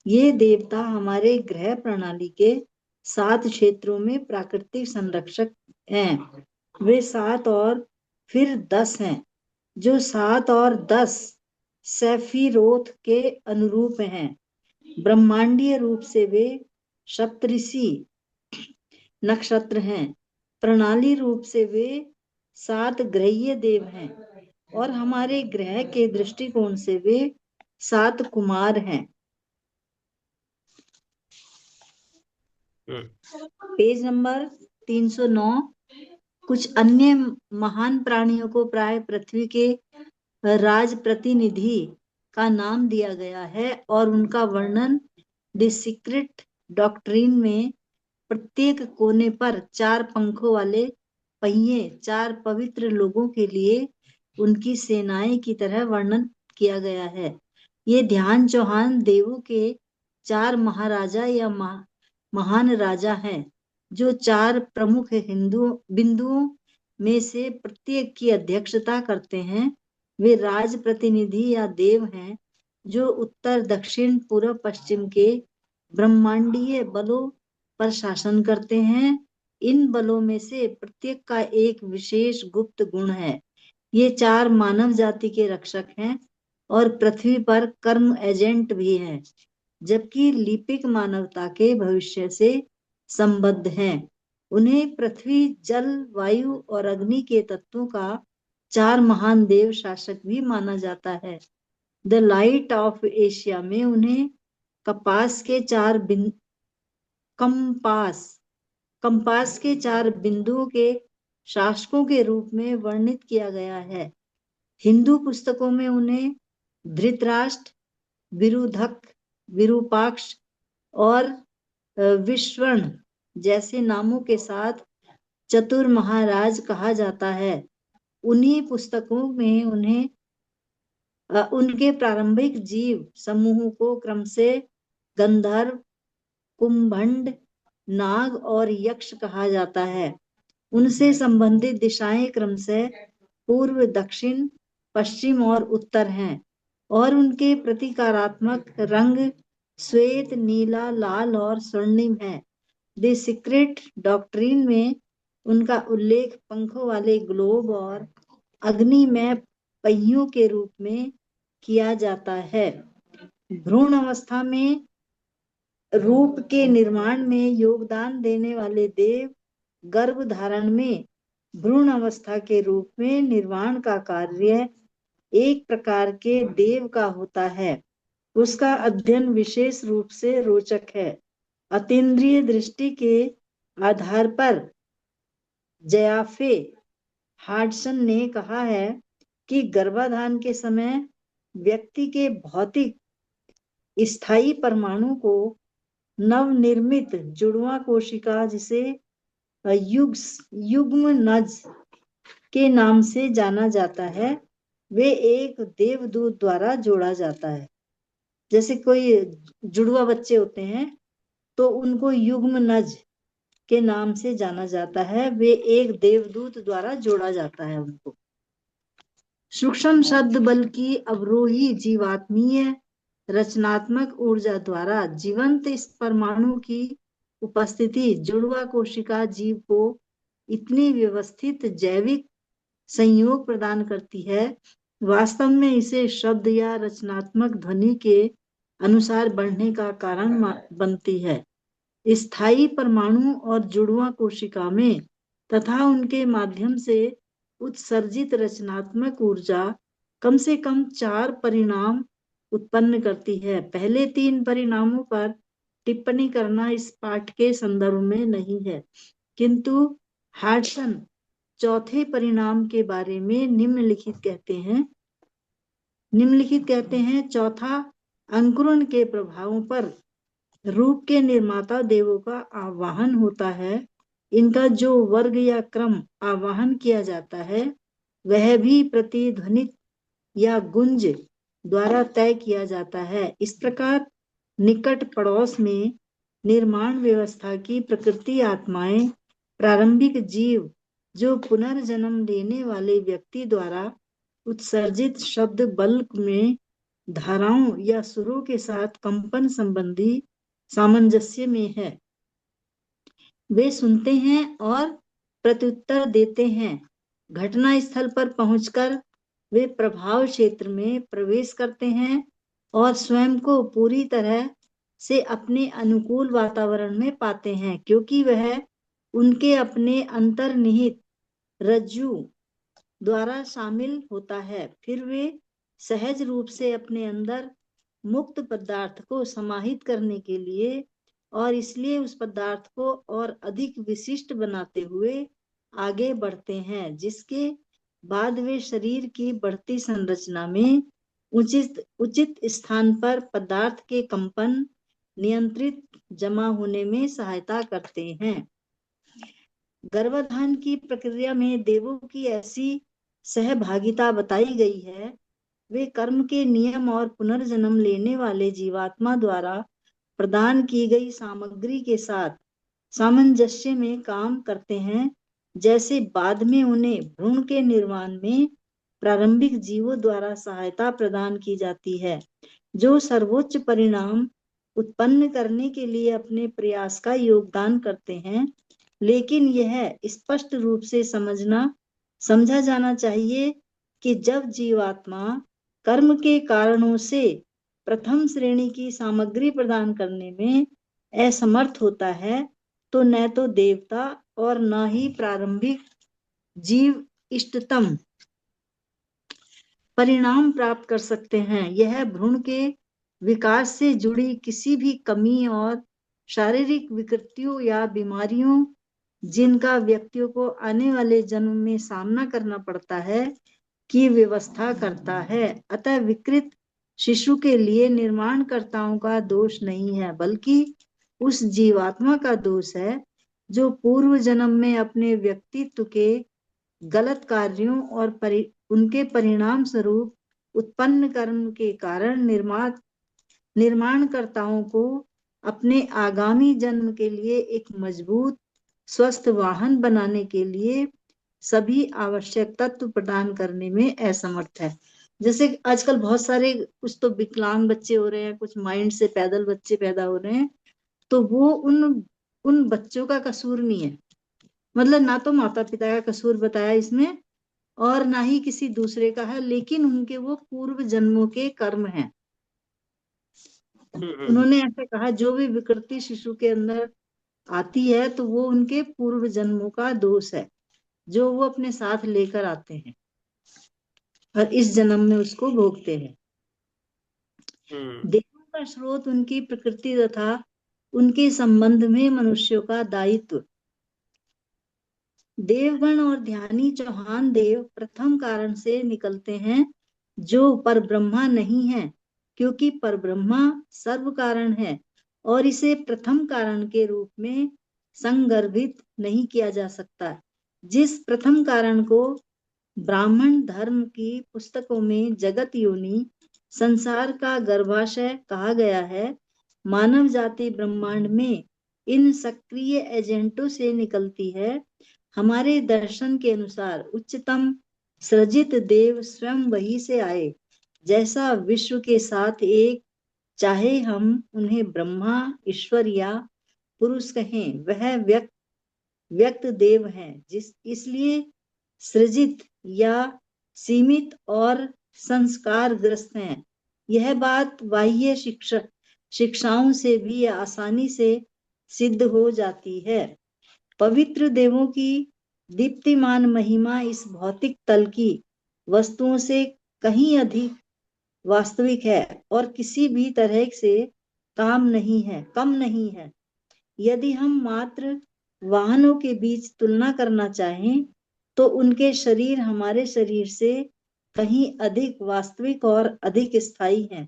ये देवता हमारे ग्रह प्रणाली के 7 क्षेत्रों में प्राकृतिक संरक्षक हैं। वे 7 और फिर 10 हैं, जो 7 और 10 सेफिरोथ के अनुरूप हैं। ब्रह्मांडीय रूप से वे सप्तऋषि नक्षत्र हैं। प्रणाली रूप से वे 7 ग्रहीय देव हैं और हमारे ग्रह के दृष्टिकोण से वे 7 कुमार हैं। Page number 309। कुछ अन्य महान प्राणियों को प्राय पृथ्वी के राज प्रतिनिधि का नाम दिया गया है और उनका वर्णन द सीक्रेट डॉक्ट्रिन में प्रत्येक कोने पर 4 पंखों वाले पहिए 4 पवित्र लोगों के लिए उनकी सेनाएं की तरह वर्णन किया गया है। ये ध्यान चौहान देवों के 4 महाराजा या महान राजा हैं, जो 4 प्रमुख हिंदू बिंदुओं में से प्रत्येक की अध्यक्षता करते हैं। वे राज प्रतिनिधि या देव हैं, जो उत्तर दक्षिण पूर्व पश्चिम के ब्रह्मांडीय बलों पर शासन करते हैं। इन बलों में से प्रत्येक का एक विशेष गुप्त गुण है। ये 4 मानव जाति के रक्षक हैं और पृथ्वी पर कर्म एजेंट भी हैं, जबकि लिपिक मानवता के भविष्य से संबद्ध हैं। उन्हें पृथ्वी, जल, वायु और अग्नि के तत्वों का 4 महान देव शासक भी माना जाता है। द लाइट ऑफ एशिया में उन्हें कपास के 4 कंपास के 4 बिंदुओं के शासकों के रूप में वर्णित किया गया है। हिंदू पुस्तकों में उन्हें धृतराष्ट्र, विरुधक, विरूपाक्ष और विश्वर्ण जैसे नामों के साथ चतुर महाराज कहा जाता है। उन्हीं पुस्तकों में उन्हें उनके प्रारंभिक जीव समूह को क्रम से गंधर्व, कुंभंड, नाग और यक्ष कहा जाता है। उनसे संबंधित दिशाएं क्रमशः पूर्व, दक्षिण, पश्चिम और उत्तर हैं और उनके प्रतीकात्मक रंग श्वेत, नीला, लाल और स्वर्णिम है। द सीक्रेट डॉक्ट्रिन में उनका उल्लेख पंखों वाले ग्लोब और अग्नि में पहियों के रूप में किया जाता है। भ्रूण अवस्था में रूप के निर्माण में योगदान देने वाले देव गर्भ धारण में भ्रूण अवस्था के रूप में निर्माण का कार्य एक प्रकार के देव का होता है। उसका अध्ययन विशेष रूप से रोचक है। अतीन्द्रिय दृष्टि के आधार पर जयाफे हार्डसन ने कहा है कि गर्भाधान के समय व्यक्ति के भौतिक स्थायी परमाणु को नवनिर्मित जुड़वा कोशिका, जिसे युग्म नज के नाम से जाना जाता है, वे एक देवदूत द्वारा जोड़ा जाता है। जैसे कोई जुड़वा बच्चे होते हैं तो उनको युग्म नज के नाम से जाना जाता है। वे एक देवदूत द्वारा जोड़ा जाता है उनको। सूक्ष्म शब्द बल की अवरोही जीवात्मीय रचनात्मक ऊर्जा द्वारा जीवंत इस परमाणु की उपस्थिति जुड़वा कोशिका जीव को इतनी व्यवस्थित जैविक संयोग प्रदान करती है, वास्तव में इसे शब्द या रचनात्मक ध्वनि के अनुसार बढ़ने का कारण बनती है। स्थायी परमाणु और जुड़वा कोशिका में तथा उनके माध्यम से उत्सर्जित रचनात्मक ऊर्जा कम से कम 4 परिणाम उत्पन्न करती है। पहले 3 परिणामों पर टिप्पणी करना इस पाठ के संदर्भ में नहीं है, किंतु हार्डसन चौथे परिणाम के बारे में निम्नलिखित कहते हैं। चौथा, अंकुरण के प्रभावों पर रूप के निर्माता देवों का आवाहन होता है। इनका जो वर्ग या क्रम आवाहन किया जाता है, वह भी प्रतिध्वनित या गुंज द्वारा तय किया जाता है। इस प्रकार निकट पड़ोस में निर्माण व्यवस्था की प्रकृति आत्माएं प्रारंभिक जीव जो पुनर्जन्म लेने वाले व्यक्ति द्वारा उत्सर्जित शब्द बल में धाराओं या सुरों के साथ कंपन संबंधी सामंजस्य में है। वे सुनते हैं और प्रत्युत्तर देते हैं। घटना स्थल पर पहुंचकर वे प्रभाव क्षेत्र में प्रवेश करते हैं और स्वयं को पूरी तरह से अपने अनुकूल वातावरण में पाते हैं, क्योंकि वह उनके अपने अंतर्निहित रज्जु द्वारा शामिल होता है। फिर वे सहज रूप से अपने अंदर मुक्त पदार्थ को समाहित करने के लिए और इसलिए उस पदार्थ को और अधिक विशिष्ट बनाते हुए आगे बढ़ते हैं, जिसके बाद वे शरीर की बढ़ती संरचना में उचित स्थान पर पदार्थ के कंपन नियंत्रित जमा होने में सहायता करते हैं। गर्भाधान की प्रक्रिया में देवों की ऐसी सहभागिता बताई गई है। वे कर्म के नियम और पुनर्जन्म लेने वाले जीवात्मा द्वारा प्रदान की गई सामग्री के साथ सामंजस्य में काम करते हैं, जैसे बाद में उन्हें भ्रूण के निर्माण में प्रारंभिक जीवों द्वारा सहायता प्रदान की जाती है, जो सर्वोच्च परिणाम उत्पन्न करने के लिए अपने प्रयास का योगदान करते हैं। लेकिन यह स्पष्ट रूप से समझा जाना चाहिए कि जब जीवात्मा कर्म के कारणों से प्रथम श्रेणी की सामग्री प्रदान करने में असमर्थ होता है, तो न तो देवता और न ही प्रारंभिक जीव इष्टतम परिणाम प्राप्त कर सकते हैं। यह भ्रूण के विकास से जुड़ी किसी भी कमी और शारीरिक विकृतियों या बीमारियों जिनका व्यक्तियों को आने वाले जन्म में सामना करना पड़ता है की व्यवस्था करता है। अतः विकृत शिशु के लिए निर्माणकर्ताओं का दोष नहीं है, बल्कि उस जीवात्मा का दोष है जो पूर्व जन्म में अपने व्यक्तित्व के गलत कार्यों और उनके परिणाम स्वरूप उत्पन्न कर्म के कारण निर्माणकर्ताओं को अपने आगामी जन्म के लिए एक मजबूत स्वस्थ वाहन बनाने के लिए सभी आवश्यक तत्व प्रदान करने में असमर्थ है। जैसे आजकल बहुत सारे कुछ तो विकलांग बच्चे हो रहे हैं, कुछ माइंड से पैदल बच्चे पैदा हो रहे हैं, तो वो उन बच्चों का कसूर नहीं है। मतलब ना तो माता पिता का कसूर बताया इसमें और ना ही किसी दूसरे का है, लेकिन उनके वो पूर्व जन्मों के कर्म हैं। उन्होंने ऐसे कहा जो भी विकृति शिशु के अंदर आती है तो वो उनके पूर्व जन्मों का दोष है जो वो अपने साथ लेकर आते हैं और इस जन्म में उसको भोगते हैं। देवों का स्रोत उनकी प्रकृति तथा उनके संबंध में मनुष्यों का दायित्व। देवगण और ध्यानी चौहान देव प्रथम कारण से निकलते हैं जो परब्रह्मा नहीं है, क्योंकि परब्रह्मा सर्व कारण है और इसे प्रथम कारण के रूप में संदर्भित नहीं किया जा सकता। जिस प्रथम कारण को ब्राह्मण धर्म की पुस्तकों में जगत योनि संसार का गर्भाशय कहा गया है, मानव जाति ब्रह्मांड में इन सक्रिय एजेंटों से निकलती है। हमारे दर्शन के अनुसार उच्चतम सृजित देव स्वयं वही से आए, जैसा विश्व के साथ एक, चाहे हम उन्हें ब्रह्मा ईश्वर या पुरुष कहें, वह व्यक्त देव हैं, इसलिए सृजित या सीमित और संस्कार ग्रस्त हैं। यह बात बाह्य शिक्षाओं से भी आसानी से सिद्ध हो जाती है। पवित्र देवों की दीप्तिमान महिमा इस भौतिक तल की वस्तुओं से कहीं अधिक वास्तविक है और किसी भी तरह से कम नहीं है। यदि हम मात्र वाहनों के बीच तुलना करना चाहें तो उनके शरीर हमारे शरीर से कहीं अधिक वास्तविक और अधिक स्थायी हैं,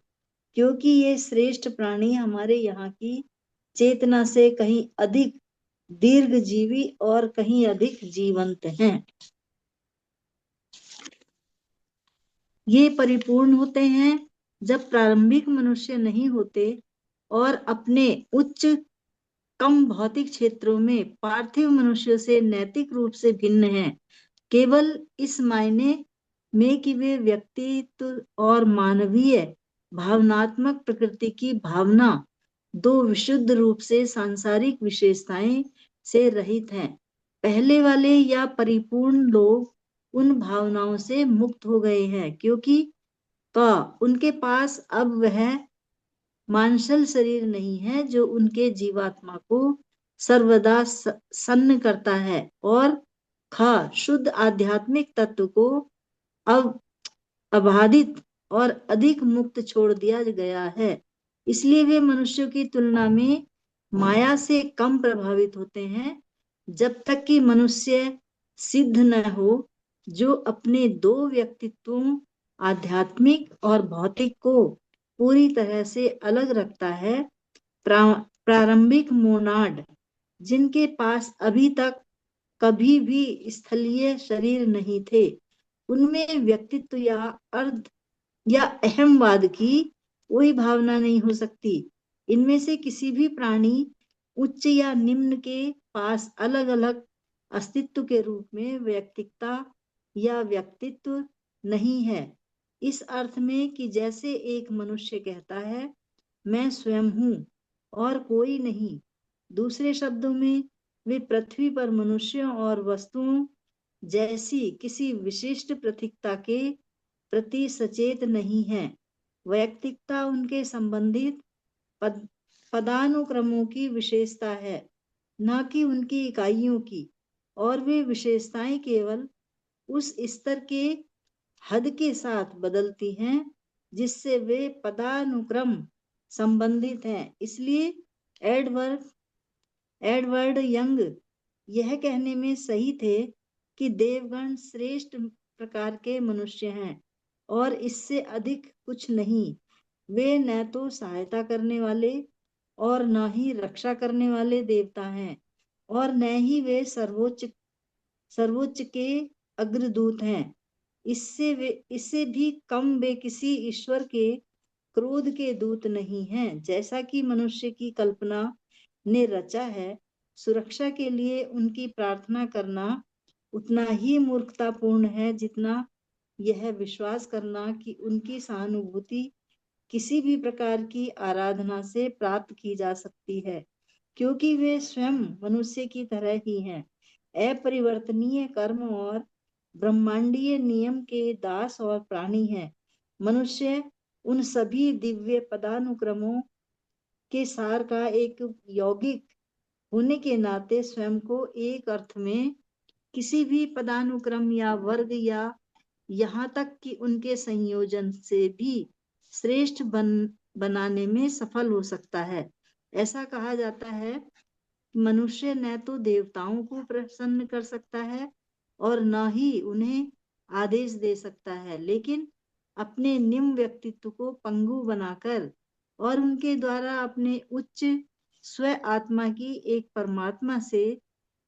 क्योंकि ये श्रेष्ठ प्राणी हमारे यहाँ की चेतना से कहीं अधिक दीर्घजीवी और कहीं अधिक जीवंत हैं। ये परिपूर्ण होते हैं जब प्रारंभिक मनुष्य नहीं होते और अपने उच्च कम भौतिक क्षेत्रों में पार्थिव मनुष्य से नैतिक रूप से भिन्न हैं, केवल इस मायने में कि वे व्यक्तित्व और मानवीय भावनात्मक प्रकृति की भावना दो विशुद्ध रूप से सांसारिक विशेषताएं से रहित हैं। पहले वाले या परिपूर्ण लोग उन भावनाओं से मुक्त हो गए हैं, क्योंकि उनके पास अब वह मांसल शरीर नहीं है जो उनके जीवात्मा को सर्वदा सन्न करता है, और शुद्ध आध्यात्मिक तत्व को अब अबाधित और अधिक मुक्त छोड़ दिया गया है। इसलिए वे मनुष्यों की तुलना में माया से कम प्रभावित होते हैं, जब तक कि मनुष्य सिद्ध न हो जो अपने दो व्यक्तित्वों आध्यात्मिक और भौतिक को पूरी तरह से अलग रखता है। प्रारंभिक मोनाड जिनके पास अभी तक कभी भी स्थलीय शरीर नहीं थे, उनमें व्यक्तित्व या अर्ध या अहमवाद की कोई भावना नहीं हो सकती। इनमें से किसी भी प्राणी उच्च या निम्न के पास अलग अलग अस्तित्व के रूप में व्यक्तिकता या व्यक्तित्व नहीं है, इस अर्थ में कि जैसे एक मनुष्य कहता है मैं स्वयं हूँ और कोई नहीं। दूसरे शब्दों में वे पृथ्वी पर मनुष्यों और वस्तुओं जैसी किसी विशिष्ट प्रतीकता के प्रति सचेत नहीं है। वैयक्तिकता उनके संबंधित पदानुक्रमों की विशेषता है, न कि उनकी इकाइयों की, और वे विशेषताएं केवल उस स्तर के हद के साथ बदलती हैं जिससे वे पदानुक्रम संबंधित हैं। इसलिए एडवर्ड यंग यह कहने में सही थे कि देवगण श्रेष्ठ प्रकार के मनुष्य हैं और इससे अधिक कुछ नहीं। वे न तो सहायता करने वाले और न ही रक्षा करने वाले देवता हैं, और न ही वे सर्वोच्च के अग्रदूत हैं। इससे भी कम वे किसी ईश्वर के क्रोध के दूत नहीं हैं। जैसा कि मनुष्य की कल्पना ने रचा है, सुरक्षा के लिए उनकी प्रार्थना करना उतना ही मूर्खतापूर्ण है जितना यह विश्वास करना कि उनकी सहानुभूति किसी भी प्रकार की आराधना से प्राप्त की जा सकती है, क्योंकि वे स्वयं मनुष्य की तरह ही हैं, अपरिवर्तनीय कर्म और ब्रह्मांडीय नियम के दास और प्राणी हैं। मनुष्य उन सभी दिव्य पदानुक्रमों के सार का एक यौगिक होने के नाते स्वयं को एक अर्थ में किसी भी पदानुक्रम या वर्ग या यहाँ तक कि उनके संयोजन से भी श्रेष्ठ बनाने में सफल हो सकता है। ऐसा कहा जाता है मनुष्य न तो देवताओं को प्रसन्न कर सकता है और न ही उन्हें आदेश दे सकता है, लेकिन अपने निम्न व्यक्तित्व को पंगु बनाकर और उनके द्वारा अपने उच्च स्व आत्मा की एक परमात्मा से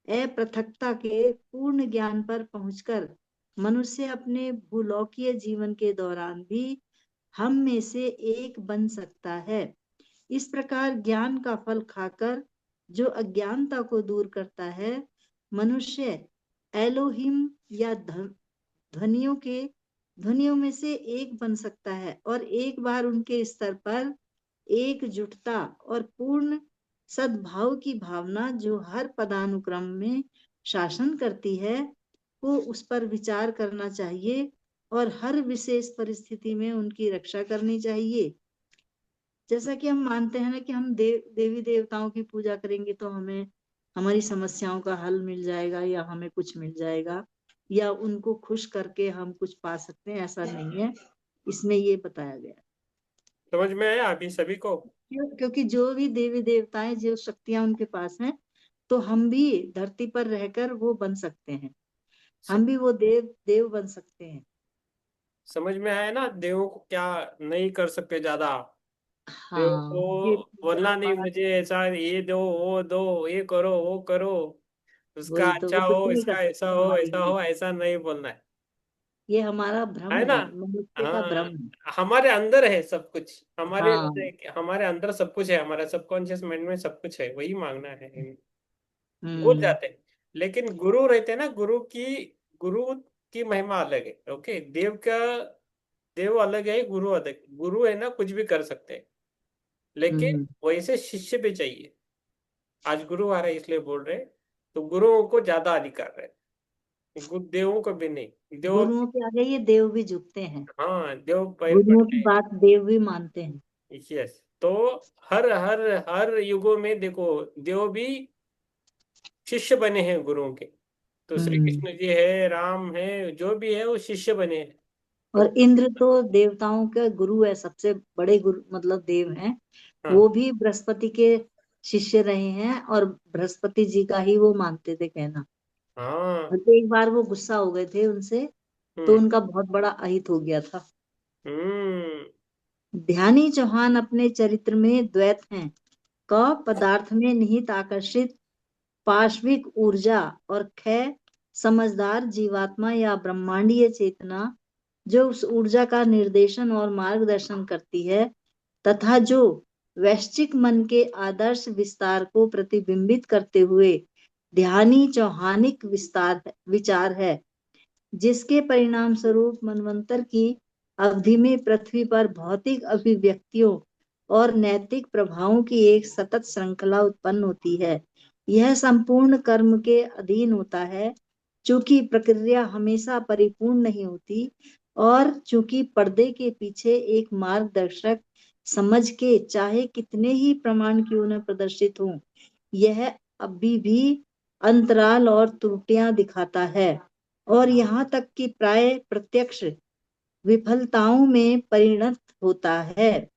अपृथकता के पूर्ण ज्ञान पर पहुंचकर मनुष्य अपने भूलोकीय जीवन के दौरान भी हम में से एक बन सकता है। इस प्रकार ज्ञान का फल खाकर जो अज्ञानता को दूर करता है, मनुष्य एलोहिम या ध्वनियों में से एक बन सकता है, और एक बार उनके स्तर पर एकजुटता और पूर्ण सद्भाव की भावना जो हर पदानुक्रम में शासन करती है को उस पर विचार करना चाहिए और हर विशेष परिस्थिति में उनकी रक्षा करनी चाहिए। जैसा कि हम मानते हैं ना कि हम देवी देवताओं की पूजा करेंगे तो हमें हमारी समस्याओं का हल मिल जाएगा या हमें कुछ मिल जाएगा या उनको खुश करके हम कुछ पा सकते हैं, ऐसा नहीं है। इसमें ये बताया गया। समझ में आया अभी सभी को? क्योंकि जो भी देवी देवताएं जो शक्तियां उनके पास हैं, तो हम भी धरती पर रहकर वो बन सकते हैं, हम भी वो देव बन सकते हैं। समझ में आया ना? देवों को क्या नहीं कर सकते ज्यादा? देव हाँ, ये को पूजा बोलना नहीं पाठ मुझे ऐसा ये दो वो दो, ये करो वो करो, उसका वही तो, अच्छा वो कुछ हो नहीं कर इसका ऐसा सकते हो हमारे ऐसा लिए। हो, ऐसा नहीं बोलना ये हमारा भ्रम है ना? है, मनुष्य का हाँ, भ्रम है। हमारे अंदर है सब कुछ, हाँ। हमारे अंदर सब कुछ है, हमारा सबकॉन्शियस माइंड में सब कुछ है, वही मांगना है। भूल हम्म। जाते हैं। लेकिन गुरु रहते हैं ना, गुरु की महिमा अलग है। ओके, देव का देव अलग है, गुरु अलग। गुरु है ना, कुछ भी कर सकते हैं, लेकिन हम्म। वैसे शिष्य भी चाहिए। आज गुरु आ रहे हैं इसलिए बोल रहे हैं, तो गुरुओं को ज्यादा अधिकार है, देवों को भी नहीं। देव, गुरुओं के आगे ये देव भी झुकते हैं। हाँ देव पैर गुरुओं पड़ते की हैं। बात देव भी मानते हैं। यस, तो हर हर हर युगों में देखो, देव भी शिष्य बने हैं गुरुओं के। तो श्री हम्म। कृष्ण जी है, राम है, जो भी है वो शिष्य बने हैं। तो और इंद्र तो देवताओं के गुरु है, सबसे बड़े गुरु मतलब देव हैं। हाँ वो भी बृहस्पति के शिष्य रहे हैं और बृहस्पति जी का ही वो मानते थे कहना। हाँ। और तो एक बार वो गुस्सा हो गए थे उनसे, तो हम्म उनका बहुत बड़ा अहित हो गया था। हम्म ध्यानी चौहान अपने चरित्र में द्वैत हैं। क पदार्थ में निहित आकर्षित पाश्विक ऊर्जा और क्षय समझदार जीवात्मा या ब्रह्मांडीय चेतना जो उस ऊर्जा का निर्देशन और मार्गदर्शन करती है, तथा जो वैश्विक मन के आदर्श विस्तार को प्रतिबिंबित करते हुए ध्यानी चौहानिक विस्तार विचार है, जिसके परिणाम स्वरूप मनवंतर की अवधि में पृथ्वी पर भौतिक अभिव्यक्तियों और नैतिक प्रभावों की एक सतत श्रृंखला उत्पन्न होती है। यह संपूर्ण कर्म के अधीन होता है, चूंकि प्रक्रिया हमेशा परिपूर्ण नहीं होती और चूंकि पर्दे के पीछे एक मार्गदर्शक समझ के चाहे कितने ही प्रमाण क्यों न प्रदर्शित हों, यह अभी भी अंतराल और त्रुटियां दिखाता है और यहाँ तक कि प्राय प्रत्यक्ष विफलताओं में परिणत होता है।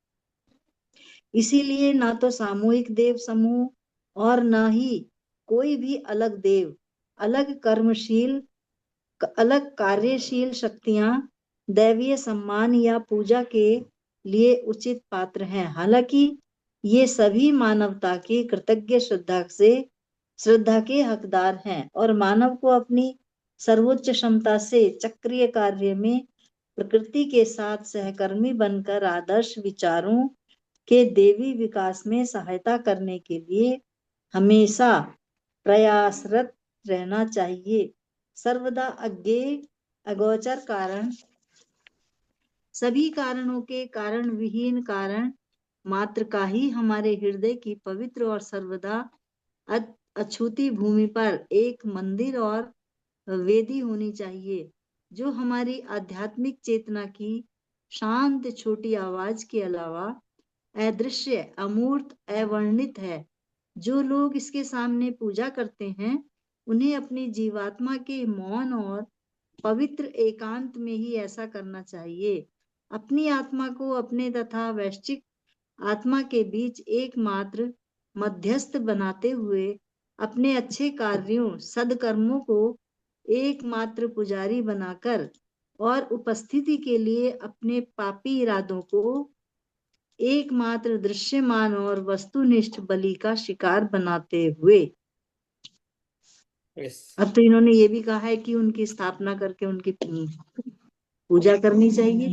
इसीलिए ना तो सामूहिक देव समूह और न ही कोई भी अलग देव, अलग कर्मशील, अलग कार्यशील शक्तियां दैवीय सम्मान या पूजा के लिए उचित पात्र हैं। हालांकि ये सभी मानवता की कृतज्ञ श्रद्धा के हकदार हैं और मानव को अपनी सर्वोच्च क्षमता से चक्रीय कार्य में प्रकृति के साथ सहकर्मी बनकर आदर्श विचारों के देवी विकास में सहायता करने के लिए हमेशा प्रयासरत रहना चाहिए। सर्वदा अज्ञेय अगोचर कारण, सभी कारणों के कारण विहीन कारण मात्र का ही हमारे हृदय की पवित्र और सर्वदा अछूती भूमि पर एक मंदिर और वेदी होनी चाहिए, जो हमारी आध्यात्मिक चेतना की शांत छोटी आवाज के अलावा अदृश्य, अमूर्त, अवर्णित है। जो लोग इसके सामने पूजा करते हैं, उन्हें अपनी जीवात्मा के मौन और पवित्र एकांत में ही ऐसा करना चाहिए। अपनी आत्मा को अपने तथा वैश्विक आत्मा के बीच एकमात्र मध्यस्थ बनाते हुए अपने अच्छे कार्यों, सदकर्मों को एकमात्र पुजारी बनाकर और उपस्थिति के लिए अपने पापी इरादों को एकमात्र दृश्यमान और वस्तुनिष्ठ बलि का शिकार बनाते हुए। यस। अब तो इन्होंने ये भी कहा है कि उनकी स्थापना करके उनकी पूजा करनी चाहिए।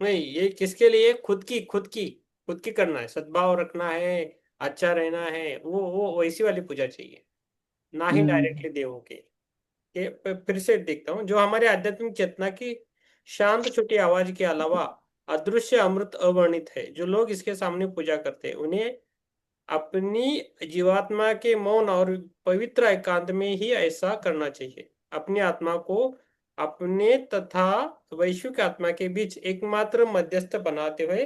नहीं, ये किसके लिए? खुद की करना है, सद्भाव रखना है, अच्छा रहना है, वो वैसी वाली पूजा चाहिए, ना ही हम्म। डायरेक्टली देवों के। ये फिर से देखता हूँ, जो हमारे आध्यात्मिक चेतना की शांत छोटी आवाज के अलावा अदृश्य अमृत अवर्णित है। जो लोग इसके सामने पूजा करते हैं, उन्हें अपनी जीवात्मा के मौन और पवित्र एकांत में ही ऐसा करना चाहिए। अपनी आत्मा को अपने तथा वैश्विक आत्मा के बीच एकमात्र मध्यस्थ बनाते हुए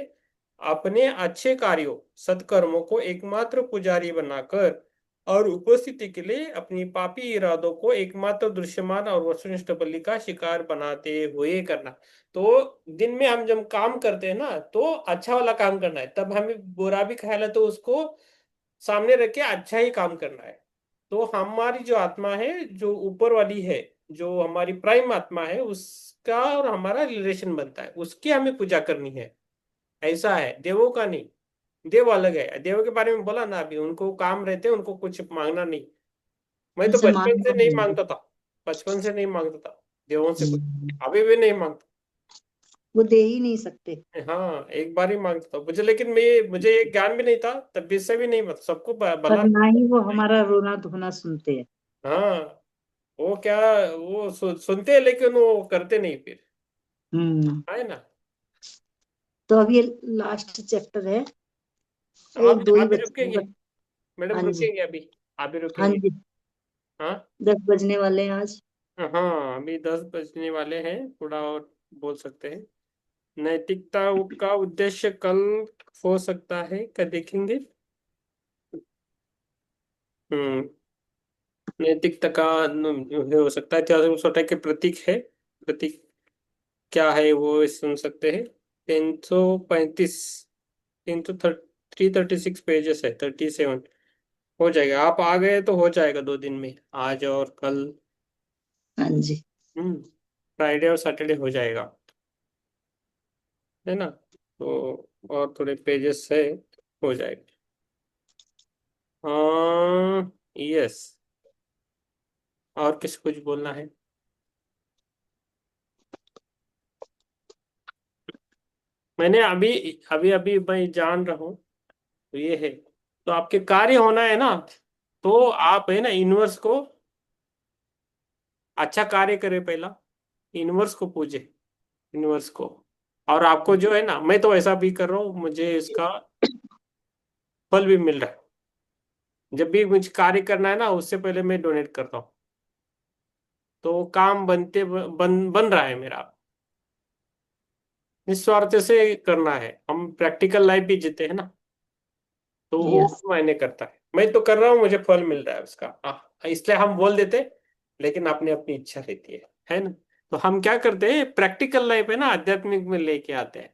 अपने अच्छे कार्यों, सत्कर्मों को एकमात्र पुजारी बनाकर और उपस्थिति के लिए अपनी पापी इरादों को एकमात्र दृश्यमान और वस्तुनिष्ठ बलि का शिकार बनाते हुए करना। तो दिन में हम जब काम करते हैं ना, तो अच्छा वाला काम करना है। तब हमें बुरा भी ख्याल है तो उसको सामने रख के अच्छा ही काम करना है। तो हमारी जो आत्मा है, जो ऊपर वाली है, जो हमारी प्राइम आत्मा है, उसका और हमारा रिलेशन बनता है, उसकी हमें पूजा करनी है। ऐसा है, देवों का नहीं। देव अलग है। देव के बारे में बोला ना अभी, उनको काम रहते हैं, उनको कुछ मांगना नहीं। मैं तो उनसे बचपन से मांगना नहीं नहीं है। मांगता था, बचपन से नहीं मांगता था देवों से कुछ, हम्म। अभी भी नहीं मांगता। वो दे ही नहीं सकते। हाँ, एक बार ही मांगता था मुझे, लेकिन मुझे ये ज्ञान भी नहीं था, तब से भी नहीं, मतलब सबको पर भला। ना ही वो हमारा रोना धोना सुनते हैं। हाँ, वो क्या, वो सुनते हैं लेकिन वो करते नहीं फिर। है ना। तो अब ये लास्ट चैप्टर है, आप एक दो ही आप भी बचे हैं रुकेंगे बस। मैडम, हाँ जी। रुकेंगे अभी? आप भी हाँ रुकेंगे? जी, हाँ। 10 बजने वाले हैं आज। हाँ, अभी 10 बजने वाले हैं, थोड़ा और बोल सकते हैं। नैतिकता का उद्देश्य कल हो सकता है, क्या देखेंगे। हम्म। नैतिकता का हो सकता है 460 के प्रतीक है। प्रतीक क्या है वो सुन सकते हैं। 335, 336 पेजेस है, 37। हो जाएगा, आप आ गए तो हो जाएगा 2 दिन में, आज और कल। हाँ जी। फ्राइडे और सैटरडे हो जाएगा, है ना। तो और थोड़े पेजेस है, हो जाएगा। हाँ, यस। और किसी कुछ बोलना है? मैंने अभी अभी अभी मैं जान रहा हूँ, तो ये है। तो आपके कार्य होना है ना, तो आप है ना यूनिवर्स को अच्छा कार्य करे पहला, यूनिवर्स को पूजे, यूनिवर्स को। और आपको जो है ना, मैं तो ऐसा भी कर रहा हूँ, मुझे इसका फल भी मिल रहा है। जब भी मुझे कार्य करना है ना, उससे पहले मैं डोनेट करता हूँ, तो काम बन रहा है मेरा। निस्वार्थ से करना है, हम प्रैक्टिकल लाइफ भी जीते हैं ना, तो वो यस। मायने करता है। मैं तो कर रहा हूँ, मुझे फल मिल रहा है उसका। इसलिए हम बोल देते, लेकिन अपनी अपनी इच्छा रहती है ना। तो हम क्या करते हैं, प्रैक्टिकल लाइफ है ना, आध्यात्मिक में लेके आते हैं।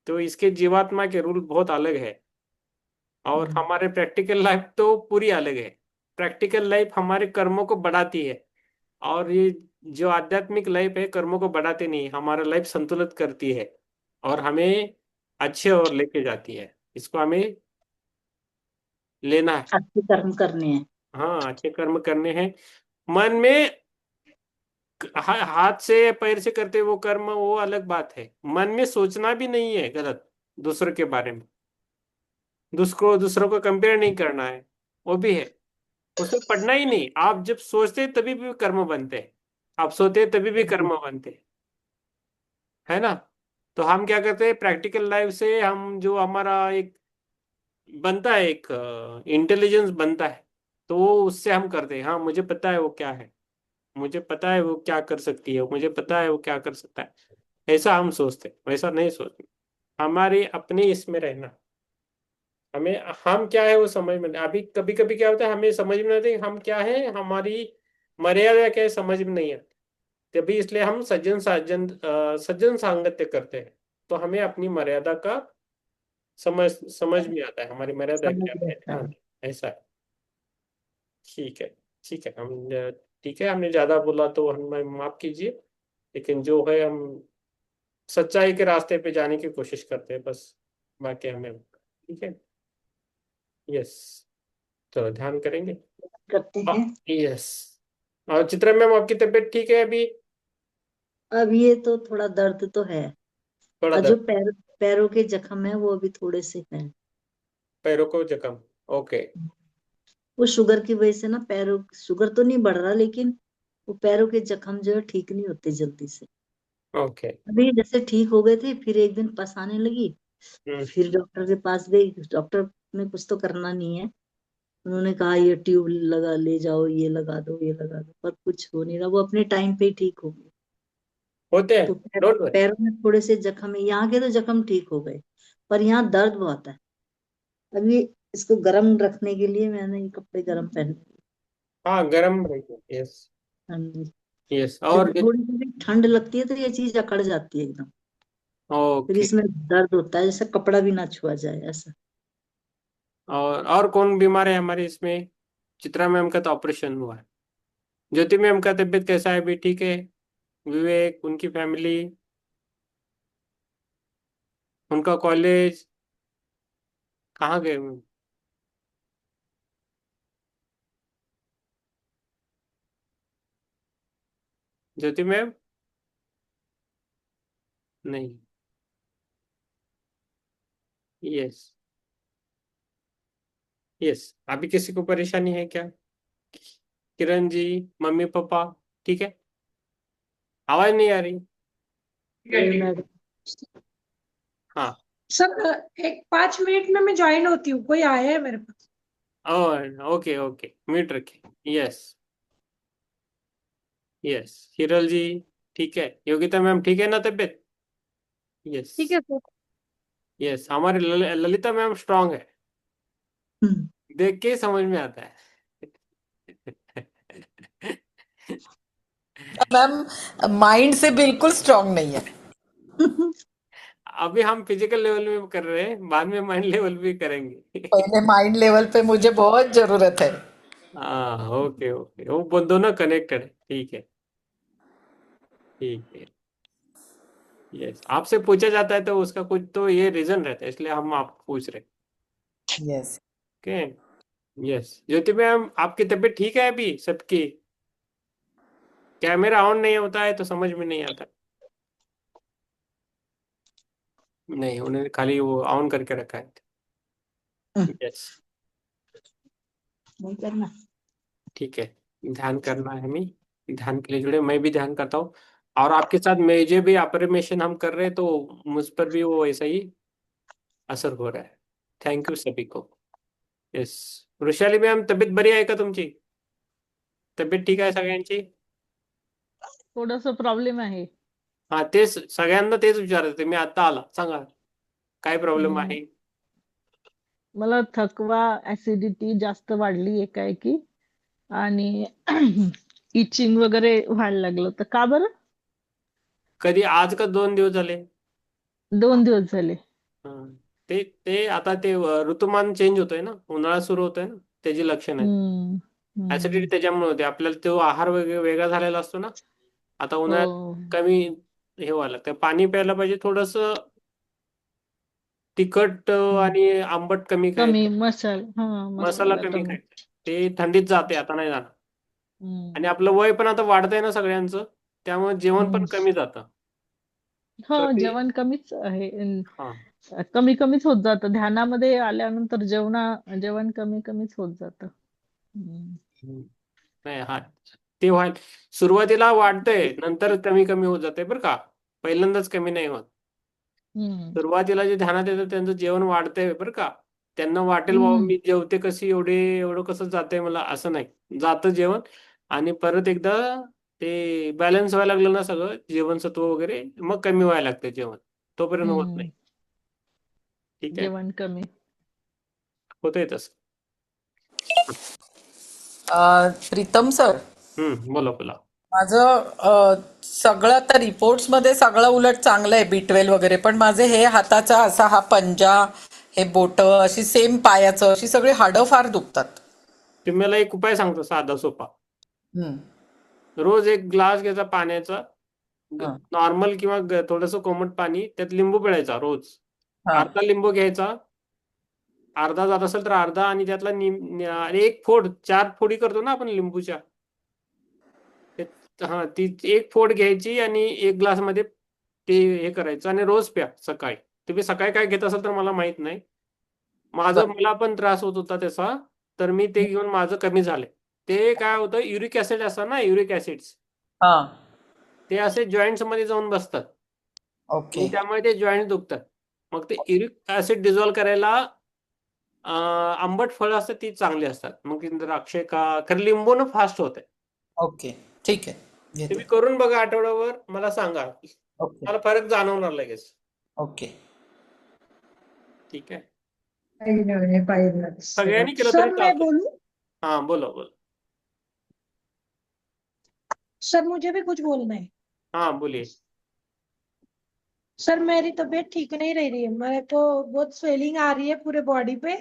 तो इसके जीवात्मा के रूल बहुत अलग है, और हमारे प्रैक्टिकल लाइफ तो पूरी अलग है। प्रैक्टिकल लाइफ हमारे कर्मों को बढ़ाती है, और ये जो आध्यात्मिक लाइफ है कर्मों को बढ़ाते नहीं, हमारा लाइफ संतुलित करती है, और हमें अच्छे और लेके जाती है। इसको हमें लेना है। अच्छे कर्म करने हैं। हाँ, अच्छे कर्म करने हैं। मन में हाथ से पैर से करते वो कर्म, वो अलग बात है। मन में सोचना भी नहीं है गलत, दूसरों के बारे में, दूसरों को कंपेयर नहीं करना है, वो भी है। उसमें पढ़ना ही नहीं, आप जब सोचते हैं तभी भी कर्म बनते हैं, आप सोते हैं तभी भी कर्म बनते हैं, है ना। तो हम क्या करते हैं, प्रैक्टिकल लाइफ से हम जो हमारा एक बनता है, एक इंटेलिजेंस बनता है, तो वो उससे हम करते हैं। हाँ, मुझे पता है वो क्या है, मुझे पता है वो क्या कर सकती है, मुझे पता है वो क्या कर सकता है। ऐसा हम सोचते, वैसा नहीं सोचते। हमारे अपने इसमें रहना, हमें हम क्या है वो समझ में नहीं। अभी कभी कभी क्या होता है, हमें समझ में नहीं आता कि हम क्या है, हमारी मर्यादा क्या है, समझ में नहीं आती। तभी इसलिए हम सज्जन सांगत्य करते हैं, तो हमें अपनी मर्यादा का समझ समझ में आता है, हमारी मर्यादा समझ क्या है। रहता हाँ, है। ऐसा है। ठीक है, ठीक है। ठीक है, हमने ज्यादा बोला तो हमें माफ कीजिए, लेकिन जो है हम सच्चाई के रास्ते पे जाने की कोशिश करते हैं बस, बाकी हमें। ठीक है। यस। चलो, ध्यान करेंगे। करते हैं। यस। और चित्रा मैम, आपकी तबीयत ठीक है अभी? अब ये तो थोड़ा दर्द तो है, थोड़ा और जो दर्द? पैरों के जख्म है वो अभी थोड़े से हैं। पैरों को जख्म? ओके। वो शुगर की वजह से ना, पैरों शुगर तो नहीं बढ़ रहा, लेकिन वो पैरों के जख्म जो है ठीक नहीं होते जल्दी से। ओके। अभी जैसे ठीक हो गए थे, फिर एक दिन पस आने लगी। हम्म। फिर डॉक्टर के पास गई, डॉक्टर ने कुछ तो करना नहीं है, उन्होंने कहा ये ट्यूब लगा ले जाओ, ये लगा दो, ये लगा दो, पर कुछ हो नहीं रहा। वो अपने टाइम पे ही ठीक हो गई। होते हैं, तो डोंट वरी। पैरों में थोड़े से जख्म है, यहाँ के तो जख्म ठीक हो गए, पर यहाँ दर्द बहुत है। अभी इसको गर्म रखने के लिए मैंने ये कपड़े गर्म पहने। हाँ, गर्म रहेगी। यस। हाँ जी। यस। जब और थोड़ी सी भी ठंड लगती है तो ये चीज अकड़ जाती है एकदम। फिर ओके। इसमें दर्द होता है, जैसे कपड़ा भी ना छुआ जाए ऐसा। और कौन बीमार है हमारे इसमें? चित्रा मैम का तो ऑपरेशन हुआ है। ज्योति मैम का तबीयत कैसा है, भी ठीक है? विवेक, उनकी फैमिली, उनका कॉलेज, कहाँ गए? ज्योति मैम? नहीं। यस। यस। अभी किसी को परेशानी है क्या? किरण जी, मम्मी पापा ठीक है? आवाज नहीं आ रही? मैडम। हाँ। सर एक 5 मिनट में मैं ज्वाइन होती हूँ, कोई आया है मेरे पास। ओके ओके, म्यूट रखिए। यस यस, हिरल जी ठीक है, योगिता मैम ठीक है ना तबीयत? यस ठीक है सर। यस, हमारी ललिता मैम स्ट्रांग है, हम्म। देख के ही समझ में आता है। मैम माइंड से बिल्कुल स्ट्रांग नहीं है। अभी हम फिजिकल लेवल में कर रहे हैं, बाद में माइंड लेवल भी करेंगे। पहले माइंड लेवल पे मुझे बहुत जरूरत है। हाँ ओके ओके, वो दोनों कनेक्टेड है, ठीक है ठीक है। यस, आपसे पूछा जाता है तो उसका कुछ तो ये रीजन रहता है, इसलिए हम आपको पूछ रहे हैं। यस। ओके। यस, ज्योति मैम आपकी तबीयत ठीक है अभी सबकी? कैमरा ऑन नहीं होता है तो समझ में नहीं आता। नहीं, उन्होंने खाली वो ऑन करके रखा है। यस नहीं करना। ठीक है, ध्यान करना है हमें, ध्यान के लिए जुड़े, मैं भी ध्यान करता हूँ। और आपके साथ मुझे भी अफर्मेशन हम कर रहे हैं तो मुझ पर भी वो ऐसा ही असर हो रहा है। थँक यू सभी को। येस, वृषाली मॅम तब्येत बरी आहे का तुमची? तब्येत ठीक आहे सगळ्यांची? थोडस प्रॉब्लेम आहे. हा, तेच सगळ्यांना तेच विचारत होते मी, आता आला, सांगा काय प्रॉब्लेम हम्म. आहे? मला थकवा, ऍसिडिटी जास्त वाढली एकाएकी आणि इचिंग वगैरे व्हायला लागलं. तर का बरं? कधी आज का 2 दिवस झाले? 2 दिवस झाले. हा, ते आता ते ऋतुमान चेंज होतोय ना, उन्हाळा सुरू होतोय ना, त्याची लक्षण आहेत. हम्म. ऍसिडिटी हम्म. त्याच्यामुळे होते, आपल्याला तो आहार वेगळा झालेला असतो ना, आता उन्हाळ्यात हो. कमी हे व्हायला लागतं. पाणी प्यायला पाहिजे थोडस, तिखट आणि आंबट कमी कमी खायचं, मसाला, हा मसाला मसाला कमी कमी. खायचा, ते थंडीत जाते, आता नाही जाणार. आणि हम्म. आपलं वय पण आता वाढतंय ना सगळ्यांचं, त्यामुळे जेवण पण हम्म. कमी जातं. हो, तर ते जेवण कमीच आहे. हा कमी कमीच होत जातं. ध्यानामध्ये आल्यानंतर जेवण कमी कमीच होत जातं. हम्म. नाही हा, ते व्हाय सुरुवातीला वाढतंय, नंतर कमी कमी होत जाते बरं का, पहिल्यांदाच कमी नाही होत. हम्म. सुरुवातीला जे ध्यानात येतं त्यांचं जेवण वाढतंय बरं का, त्यांना वाटेल बाबा हम्म. मी जेवते कशी, एवढं कसं जातंय मला, असं नाही, जातं जेवण. आणि परत एकदा ते बॅलन्स व्हायला लागलं ना सगळं, जीवनसत्व वगैरे, मग कमी व्हायला लागतं जेवण, तोपर्यंत होत नाही. हम्म. ठीक आहे, जेवण कमी. होतंय तसं. प्रीतम सर, बोला बोला. माझं सगळं आता रिपोर्ट्स मध्ये सगळं उलट चांगलं आहे, B12 वगैरे, पण माझे हे हाताचा असा हा पंजा, हे बोट, अशी सेम पायाचं, अशी सगळी हाडं फार दुखतात. तुम्हाला एक उपाय सांगतो साधा सोपा. हम्म. रोज एक ग्लास घ्यायचा पाण्याचा, हा. नॉर्मल किंवा थोडंसं कोमट पाणी, त्यात लिंबू पिळायचा रोज. हा. अर्धा लिंबू घ्यायचा, अर्धा जात असेल तर अर्धा, आणि त्यातला आणि एक फोड, 4 फोडी करतो ना आपण लिंबूच्या, हा, ती एक फोड घ्यायची आणि एक ग्लास मध्ये ते हे करायचं, आणि रोज प्या सकाळी. तुम्ही सकाळी काय घेत असाल तर मला माहित नाही, मला पण त्रास होत होता त्याचा, तर मी ते घेऊन माझं कमी झालंय. ते काय होतं, युरिक ऍसिड असतं ना, युरिक ऍसिड्स, हा. ते असे जॉईंट्स मध्ये जाऊन बसतात, ओके. आणि त्यामुळे ते जॉईंट दुखतात. मग ते युरिक ऍसिड डिझॉल्व्ह करायला आंबट फळं असतात ती चांगली असतात, मग द्राक्षे का, खरं लिंबून फास्ट होते. ओके, ठीक आहे, घेते. तुम्ही करून बघा, आठवड्यावर मला सांगा, ओके. मला फरक जाणवणार लगेच. ओके. ठीक आहे, सगळ्यांनी केलं तरी सर मैं चालतं. बोलूं? हा बोला बोला. सर मुझे भी कुछ बोलना है। हाँ बोलिए। सर मेरी तबीयत ठीक नहीं रह रही है, मेरे को बहुत स्वेलिंग आ रही है पूरे बॉडी पे,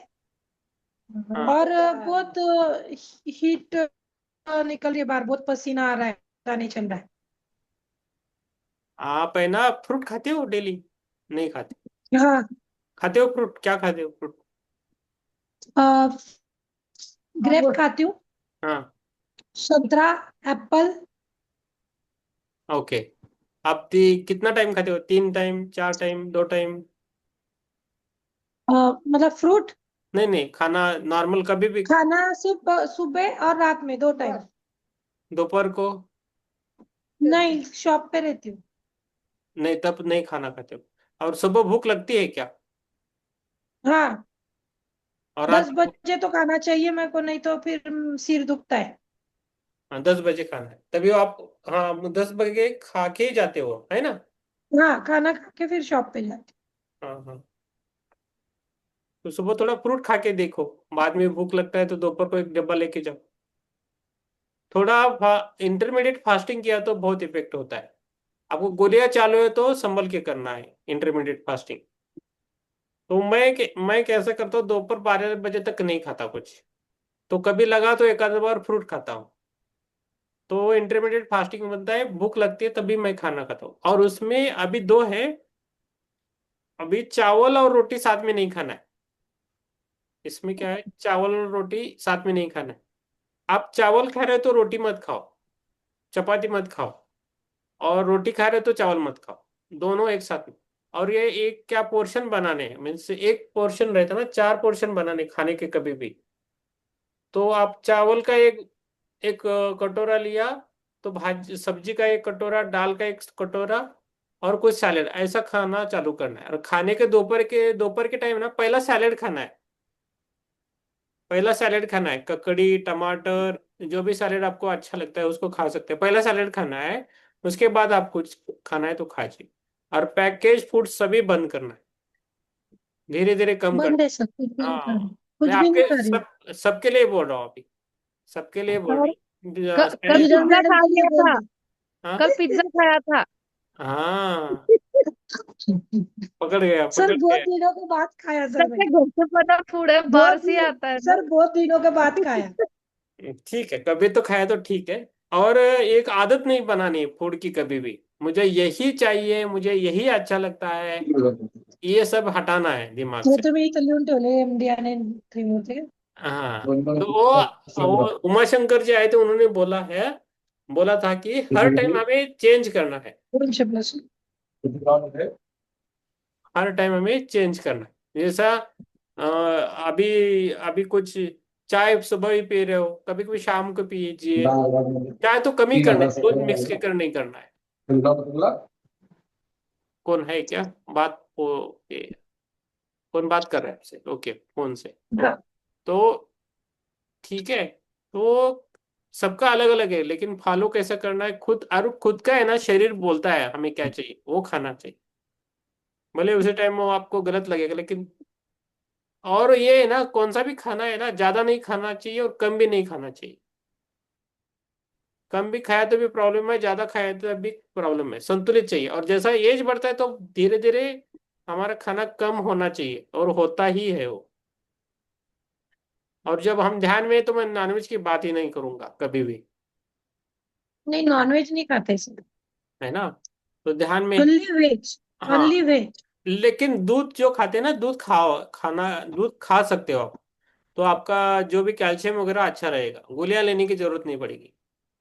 हाँ और बहुत हीट निकल रही है बाहर, बहुत पसीना आ रहा है, पता नहीं चल रहा है। आप है ना फ्रूट खाते हो डेली? नहीं खाते? हाँ, खाते हो फ्रूट, क्या खाते हो फ्रूट? ग्रेप खाती हूँ, हाँ संतरा, एप्पल। ओके, आप कितना टाइम खाते हो? 3 टाइम, 4 टाइम, 2 टाइम? मतलब फ्रूट नहीं नहीं, खाना नॉर्मल कभी भी? खाना सिर्फ सुबह और रात में 2 टाइम। दोपहर को? नहीं, शॉप पे रहती हूँ। नहीं, तब नहीं खाना खाते हो। और सुबह भूख लगती है क्या? हाँ, और रात 10 बजे तो खाना चाहिए मेरे को, नहीं तो फिर सिर दुखता है। हाँ, 10 बजे खाना है, तभी आप, हाँ 10 बजे खा के ही जाते हो, है ना? हाँ, खाना खा के फिर शॉप पे जाते। हाँ हाँ। तो सुबह थोड़ा फ्रूट खा के देखो, बाद में भूख लगता है तो दोपहर को एक डब्बा लेके जाओ। थोड़ा इंटरमीडिएट फास्टिंग किया तो बहुत इफेक्ट होता है। आपको गोलियां चालू है तो संभल के करना है इंटरमीडिएट फास्टिंग। तो मैं कैसे करता हूँ, दोपहर 12 बजे तक नहीं खाता कुछ। तो कभी लगा तो एक आध बार फ्रूट खाता हूँ। तो इंटरमीडिएट फास्टिंग में बनता है, भूख लगती है तभी मैं खाना खाता हूँ। और उसमें अभी दो है, अभी चावल और रोटी साथ में नहीं खाना है। इसमें क्या है, चावल और रोटी साथ में नहीं खाना है। आप चावल खा रहे हो तो रोटी मत खाओ, चपाती मत खाओ। और रोटी खा रहे हो तो चावल मत खाओ, दोनों एक साथ में। और ये एक क्या पोर्शन बनाने हैं, मीन्स एक पोर्शन रहता है ना, 4 पोर्शन बनाने खाने के कभी भी। तो आप चावल का एक एक कटोरा लिया, तो भाजी सब्जी का एक कटोरा, दाल का एक कटोरा, और कुछ सैलेड, ऐसा खाना चालू करना है। और खाने के दोपहर के टाइम ना पहला सैलेड खाना है। पहला सैलेड खाना है, ककड़ी, टमाटर, जो भी सैलेड आपको अच्छा लगता है उसको खा सकते हैं। पहला सैलेड खाना है, उसके बाद आप कुछ खाना है तो खाइए। और पैकेज फूड सभी बंद करना है, धीरे धीरे कम बंद करना है सब, कुछ भी है। नहीं कर रही, हाँ, मैं कुछ भी नहीं आपके कर रही। सबके लिए बोल रहा हूँ अभी, सबके लिए बोल और रहा हूँ। कल नीरज पिज्जा मैडम खा के लिए लिया बोल था। दो। हाँ कल पिज्जा खाया था। हाँ, पकड़ गया सर पकड़ बहुत गया। दिनों के बाद खाया सर जब से मैंने। घर से बना फूड है, बाहर बहुत से ही दिन आता है ना। सर, बहुत दिनों के बाद खाया। ठीक है, कभी तो खाया तो ठीक है। और एक आदत नहीं बनानी फूड की कभी भी, मुझे यही चाहिए, मुझे यही अच्छा लगता है, ये सब हटाना है दिमाग तो से। तुम्ही इथं लिहून ठेवले एमडी आणि क्रीम होते. हाँ, तो वो उमाशंकर जी आए थे, उन्होंने बोला था कि हर टाइम हमें चेंज करना है। 200+. हर टाइम हमें चेंज करना है। जैसा अभी अभी कुछ चाय सुबह ही पी रहे हो, कभी कभी शाम को पीजिए। चाय तो कम ही करना है, दूध मिक्स के कर नहीं करना है। कौन है क्या? बात कौन बात कर रहा है आपसे? ओके, फोन से। हाँ. तो ठीक है, तो सबका अलग अलग है, लेकिन फॉलो कैसा करना है खुद, और खुद का है ना, शरीर बोलता है हमें क्या चाहिए, वो खाना चाहिए। भले उसी टाइम वो आपको गलत लगेगा, लेकिन और ये है ना, कौन सा भी खाना है ना, ज्यादा नहीं खाना चाहिए और कम भी नहीं खाना चाहिए। कम भी खाया तो भी प्रॉब्लम है, ज्यादा खाया तो भी प्रॉब्लम है। संतुलित चाहिए। और जैसा एज बढ़ता है तो धीरे धीरे हमारा खाना कम होना चाहिए, और होता ही है वो। और जब हम ध्यान में, तो मैं नॉनवेज की बात ही नहीं करूंगा कभी भी, नहीं, नॉनवेज नहीं खाते सर. है ना? तो ध्यान में। Only veg. ओनली हाँ, वेज. लेकिन दूध जो खाते हैं ना, दूध खा सकते हो आप। तो आपका जो भी कैल्शियम वगैरह अच्छा रहेगा, गोलियां लेने की जरूरत नहीं पड़ेगी।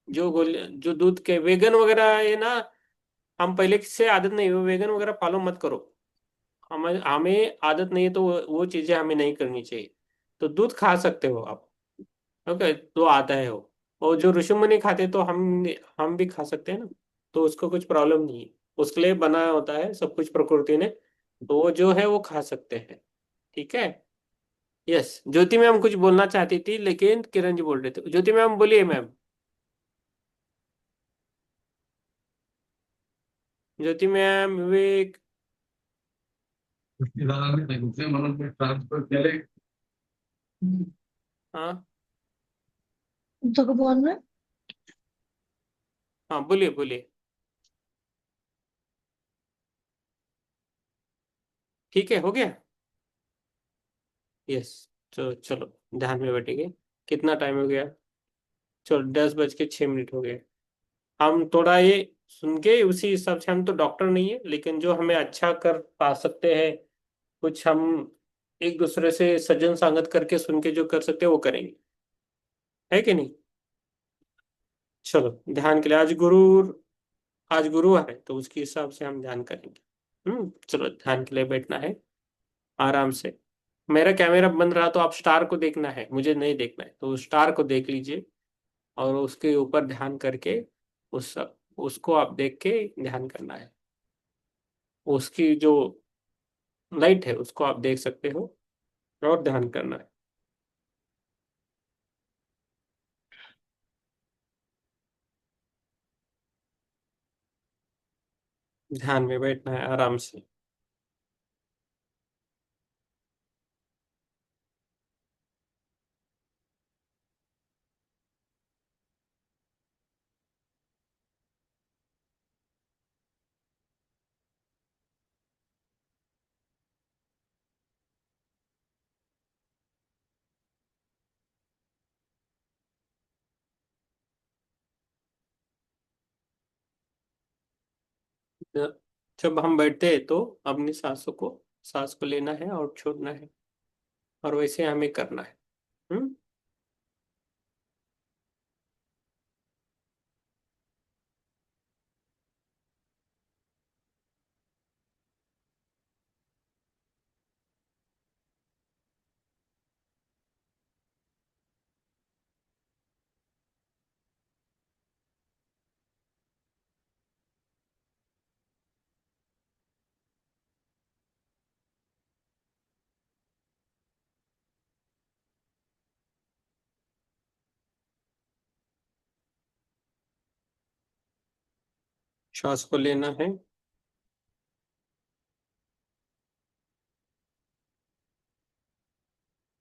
जो दूध के वेगन वगैरह है ना, हम पहले से आदत नहीं, वो वेगन वगैरह फॉलो मत करो। हमें हमें आदत नहीं है, तो वो चीजें हमें नहीं करनी चाहिए। तो दूध खा सकते हो आप, ओके, तो आता है वो। और जो ऋषिमुनि खाते तो हम भी खा सकते हैं ना। तो उसको कुछ प्रॉब्लम नहीं है, उसके लिए बनाया होता है सब कुछ प्रकृति ने। तो वो जो है वो खा सकते हैं। ठीक है। यस, ज्योति मैम कुछ बोलना चाहती थी, लेकिन किरण जी बोल रहे थे। ज्योति मैम बोलिए मैम। ज्योति मैम, विवेक। हाँ तो को बोल रहे. हाँ, बोलिए बोलिए। ठीक है, हो गया। यस, तो चलो ध्यान में बैठेंगे। कितना टाइम हो गया? चलो, 10:06 हो गए। हम थोड़ा ये सुन के उसी हिसाब से, हम तो डॉक्टर नहीं है, लेकिन जो हमें अच्छा कर पा सकते हैं, कुछ हम एक दूसरे से सज्जन संगत करके सुन के जो कर सकते हैं वो करेंगे, है कि नहीं? चलो, ध्यान के लिए आज गुरुवार है, तो उसके हिसाब से हम ध्यान करेंगे। चलो, ध्यान के लिए बैठना है आराम से। मेरा कैमरा बंद रहा तो आप स्टार को देखना है, मुझे नहीं देखना है, तो स्टार को देख लीजिए। और उसके ऊपर ध्यान करके उस उसको आप देख के ध्यान करना है। उसकी जो लाइट है उसको आप देख सकते हो और ध्यान करना है। ध्यान में बैठना है आराम से। जब हम बैठते हैं तो अपनी सांस को लेना है और छोड़ना है, और वैसे हमें करना है। हम्म। श्वास को लेना है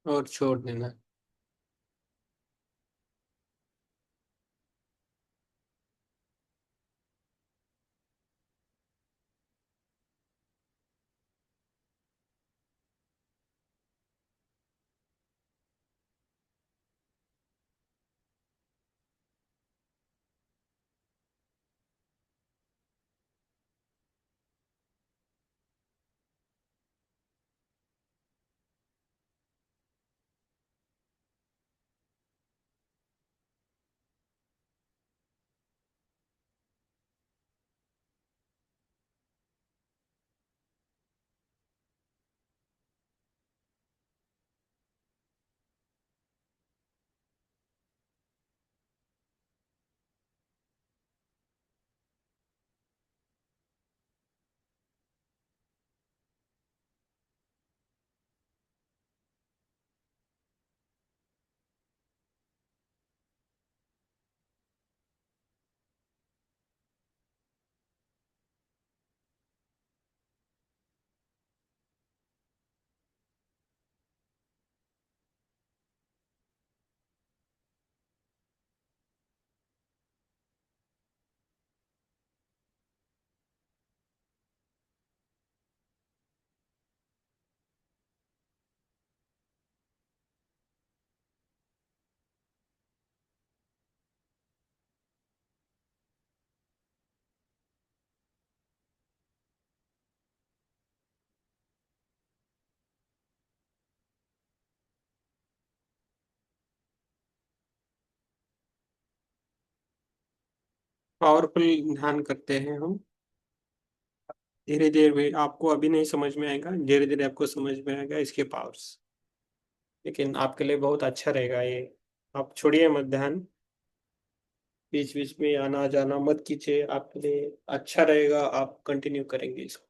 और छोड़ देना है। पावरफुल ध्यान करते हैं हम। धीरे धीरे आपको अभी नहीं समझ में आएगा, धीरे धीरे आपको समझ में आएगा इसके पावर्स। लेकिन आपके लिए बहुत अच्छा रहेगा ये। आप छोड़िए मत ध्यान, बीच बीच में आना जाना मत कीजिए, आपके लिए अच्छा रहेगा, आप कंटिन्यू करेंगे इसको।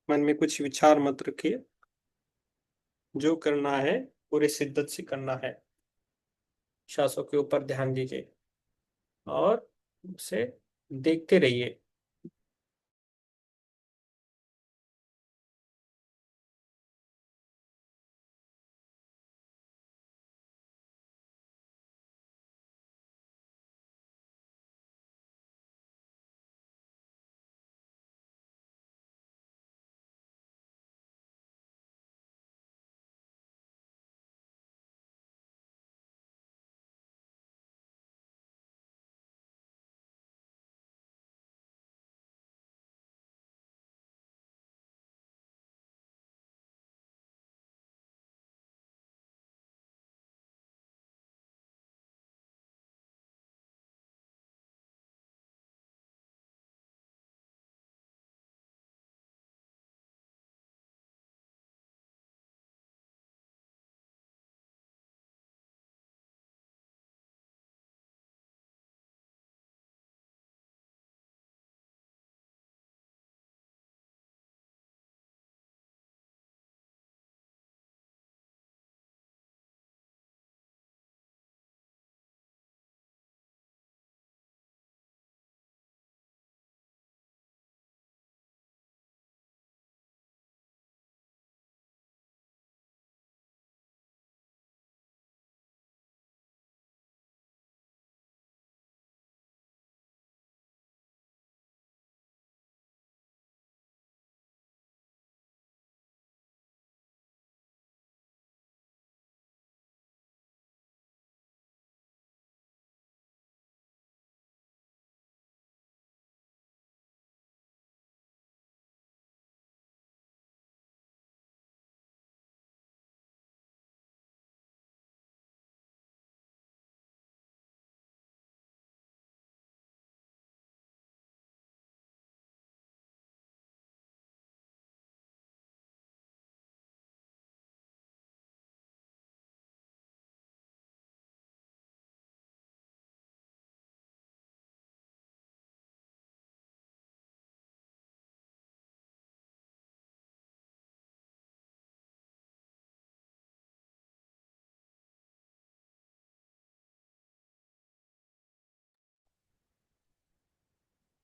मन में कुछ विचार मत रखिए, जो करना है पूरे शिद्दत से करना है। सांसों के ऊपर ध्यान दीजिए और उसे देखते रहिए।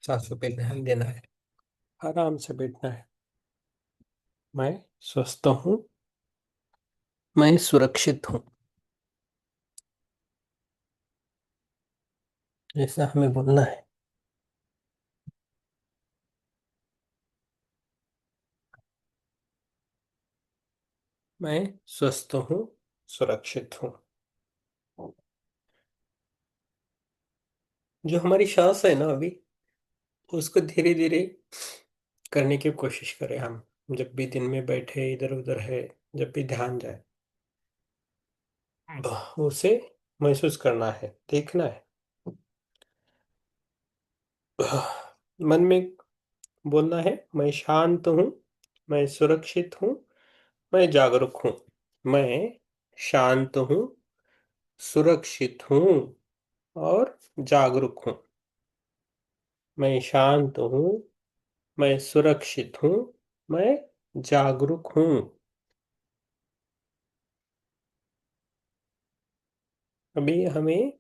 सांसों पे ध्यान देना है, आराम से बैठना है। मैं स्वस्थ हूँ, मैं सुरक्षित हूँ, ऐसा हमें बोलना है। मैं स्वस्थ हूँ, सुरक्षित हूँ। जो हमारी सांस है ना अभी, उसको धीरे धीरे करने की कोशिश करें हम। जब भी दिन में बैठे इधर उधर है, जब भी ध्यान जाए, उसे महसूस करना है, देखना है। मन में बोलना है, मैं शांत हूँ, मैं सुरक्षित हूँ, मैं जागरूक हूँ। मैं शांत हूँ, सुरक्षित हूँ और जागरूक हूँ। मैं शांत हूँ, मैं सुरक्षित हूँ, मैं जागरूक हूँ। अभी हमें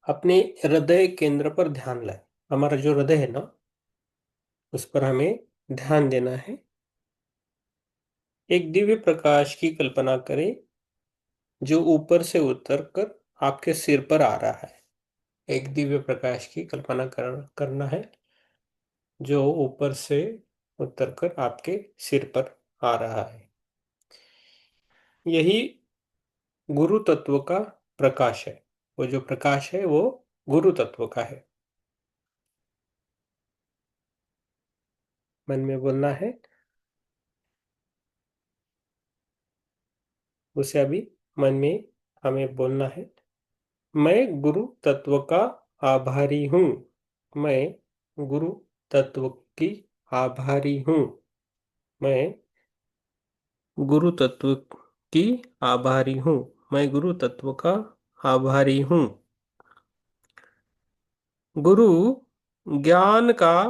अपने हृदय केंद्र पर ध्यान लाए। हमारा जो हृदय है ना, उस पर हमें ध्यान देना है। एक दिव्य प्रकाश की कल्पना करें जो ऊपर से उतरकर आपके सिर पर आ रहा है। एक दिव्य प्रकाश की कल्पना करना है जो ऊपर से उतरकर आपके सिर पर आ रहा है। यही गुरु तत्व का प्रकाश है। वो जो प्रकाश है वो गुरु तत्व का है। मन में बोलना है, उसे अभी मन में हमें बोलना है, मैं गुरु तत्व का आभारी हूँ। मैं गुरु तत्व की आभारी हूँ। मैं गुरु तत्व की आभारी हूँ। मैं गुरु तत्व का आभारी हूँ। गुरु ज्ञान का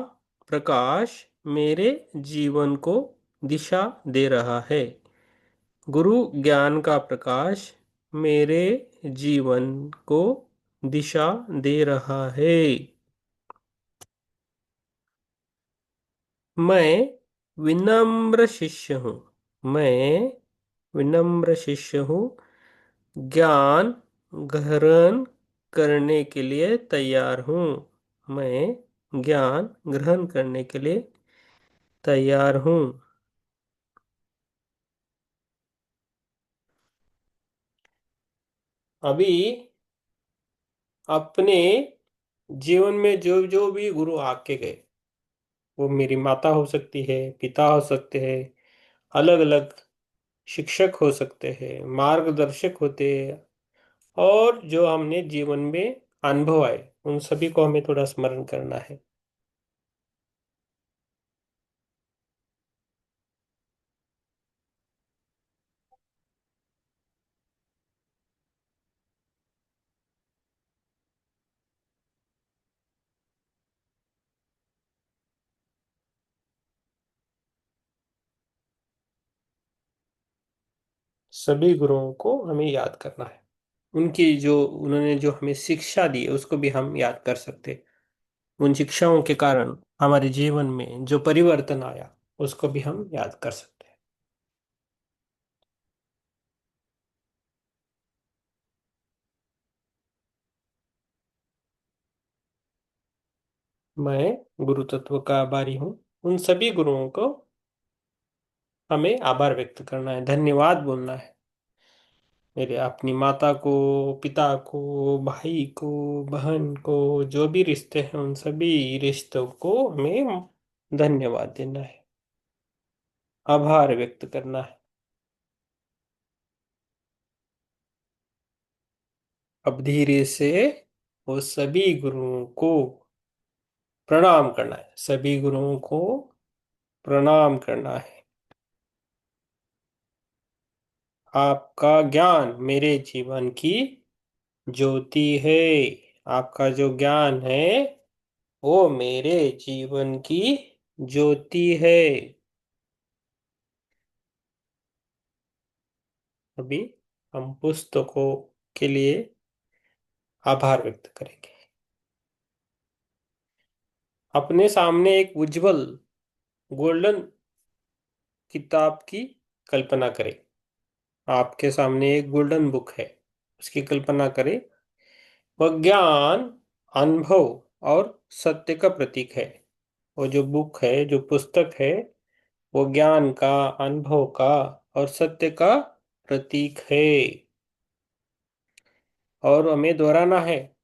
प्रकाश मेरे जीवन को दिशा दे रहा है। गुरु ज्ञान का प्रकाश मेरे जीवन को दिशा दे रहा है। मैं विनम्र शिष्य हूँ। मैं विनम्र शिष्य हूँ। ज्ञान ग्रहण करने के लिए तैयार हूँ। मैं ज्ञान ग्रहण करने के लिए तैयार हूँ। अभी अपने जीवन में जो जो भी गुरु आके गए, वो मेरी माता हो सकती है, पिता हो सकते हैं, अलग अलग शिक्षक हो सकते हैं, मार्गदर्शक होते हैं, और जो हमने जीवन में अनुभव आए, उन सभी को हमें थोड़ा स्मरण करना है। सभी गुरुओं को हमें याद करना है। उनकी जो उन्होंने जो हमें शिक्षा दी है, उसको भी हम याद कर सकते हैं। उन शिक्षाओं के कारण हमारे जीवन में जो परिवर्तन आया, उसको भी हम याद कर सकते हैं। मैं गुरु तत्व का आभारी हूँ। उन सभी गुरुओं को हमें आभार व्यक्त करना है, धन्यवाद बोलना है। मेरे अपनी माता को, पिता को, भाई को, बहन को, जो भी रिश्ते हैं, उन सभी रिश्तों को हमें धन्यवाद देना है, आभार व्यक्त करना है। अब धीरे से वो सभी गुरुओं को प्रणाम करना है। सभी गुरुओं को प्रणाम करना है। आपका ज्ञान मेरे जीवन की ज्योति है। आपका जो ज्ञान है वो मेरे जीवन की ज्योति है। अभी हम पुस्तकों के लिए आभार व्यक्त करेंगे। अपने सामने एक उज्जवल गोल्डन किताब की कल्पना करें। आपके सामने एक गोल्डन बुक है, उसकी कल्पना करें। वह ज्ञान, अनुभव और सत्य का प्रतीक है। वो जो बुक है, जो पुस्तक है, वो ज्ञान का, अनुभव का और सत्य का प्रतीक है। और हमें दोहराना है,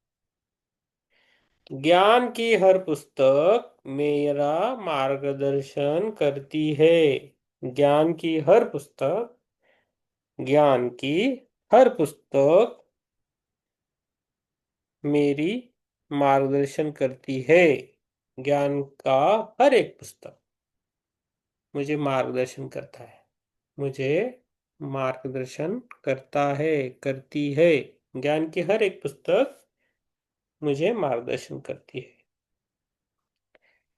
ज्ञान की हर पुस्तक मेरा मार्गदर्शन करती है। ज्ञान की हर पुस्तक, ज्ञान की हर पुस्तक मेरी मार्गदर्शन करती है। ज्ञान का हर एक पुस्तक मुझे मार्गदर्शन करता है, मुझे मार्गदर्शन करता है, करती है। ज्ञान की हर एक पुस्तक मुझे मार्गदर्शन करती है।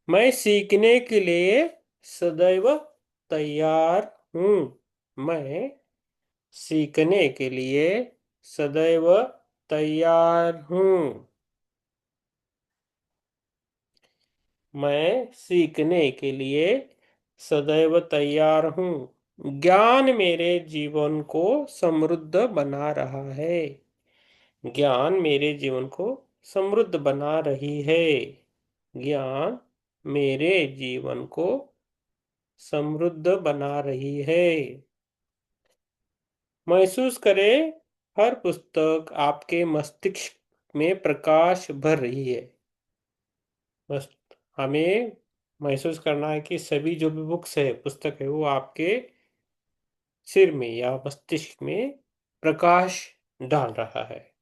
मैं सीखने के लिए सदैव तैयार हूँ। मैं सीखने के लिए सदैव तैयार हूँ। मैं सीखने के लिए सदैव तैयार हूँ। ज्ञान मेरे जीवन को समृद्ध बना रहा है। ज्ञान मेरे जीवन को समृद्ध बना रही है। ज्ञान मेरे जीवन को समृद्ध बना रही है। महसूस करें, हर पुस्तक आपके मस्तिष्क में प्रकाश भर रही है। बस हमें महसूस करना है कि सभी जो भी बुक्स है, पुस्तक है, वो आपके सिर में या मस्तिष्क में प्रकाश डाल रहा है।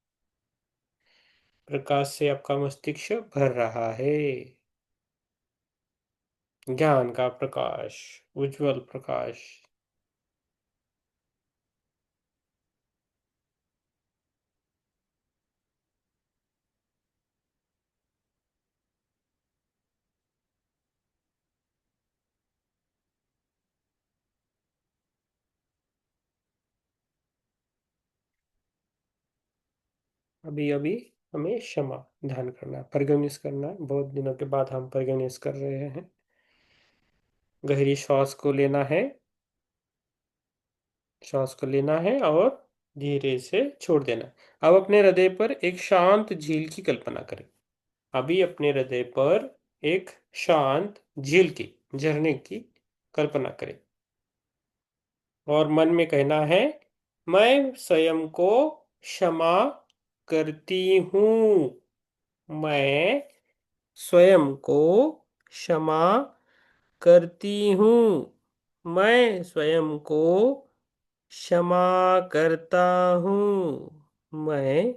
प्रकाश से आपका मस्तिष्क भर रहा है। ज्ञान का प्रकाश, उज्जवल प्रकाश। अभी अभी हमें क्षमा ध्यान करना है, फॉरगिवनेस करना है। बहुत दिनों के बाद हम फॉरगिवनेस कर रहे हैं। गहरी श्वास को लेना है, श्वास को लेना है और धीरे से छोड़ देना है। अब अपने हृदय पर एक शांत झील की कल्पना करें। अभी अपने हृदय पर एक शांत झील की, झरने की कल्पना करें और मन में कहना है, मैं स्वयं को क्षमा करती हूँ। मैं स्वयं को क्षमा करती हूँ। मैं स्वयं को क्षमा करता हूँ। मैं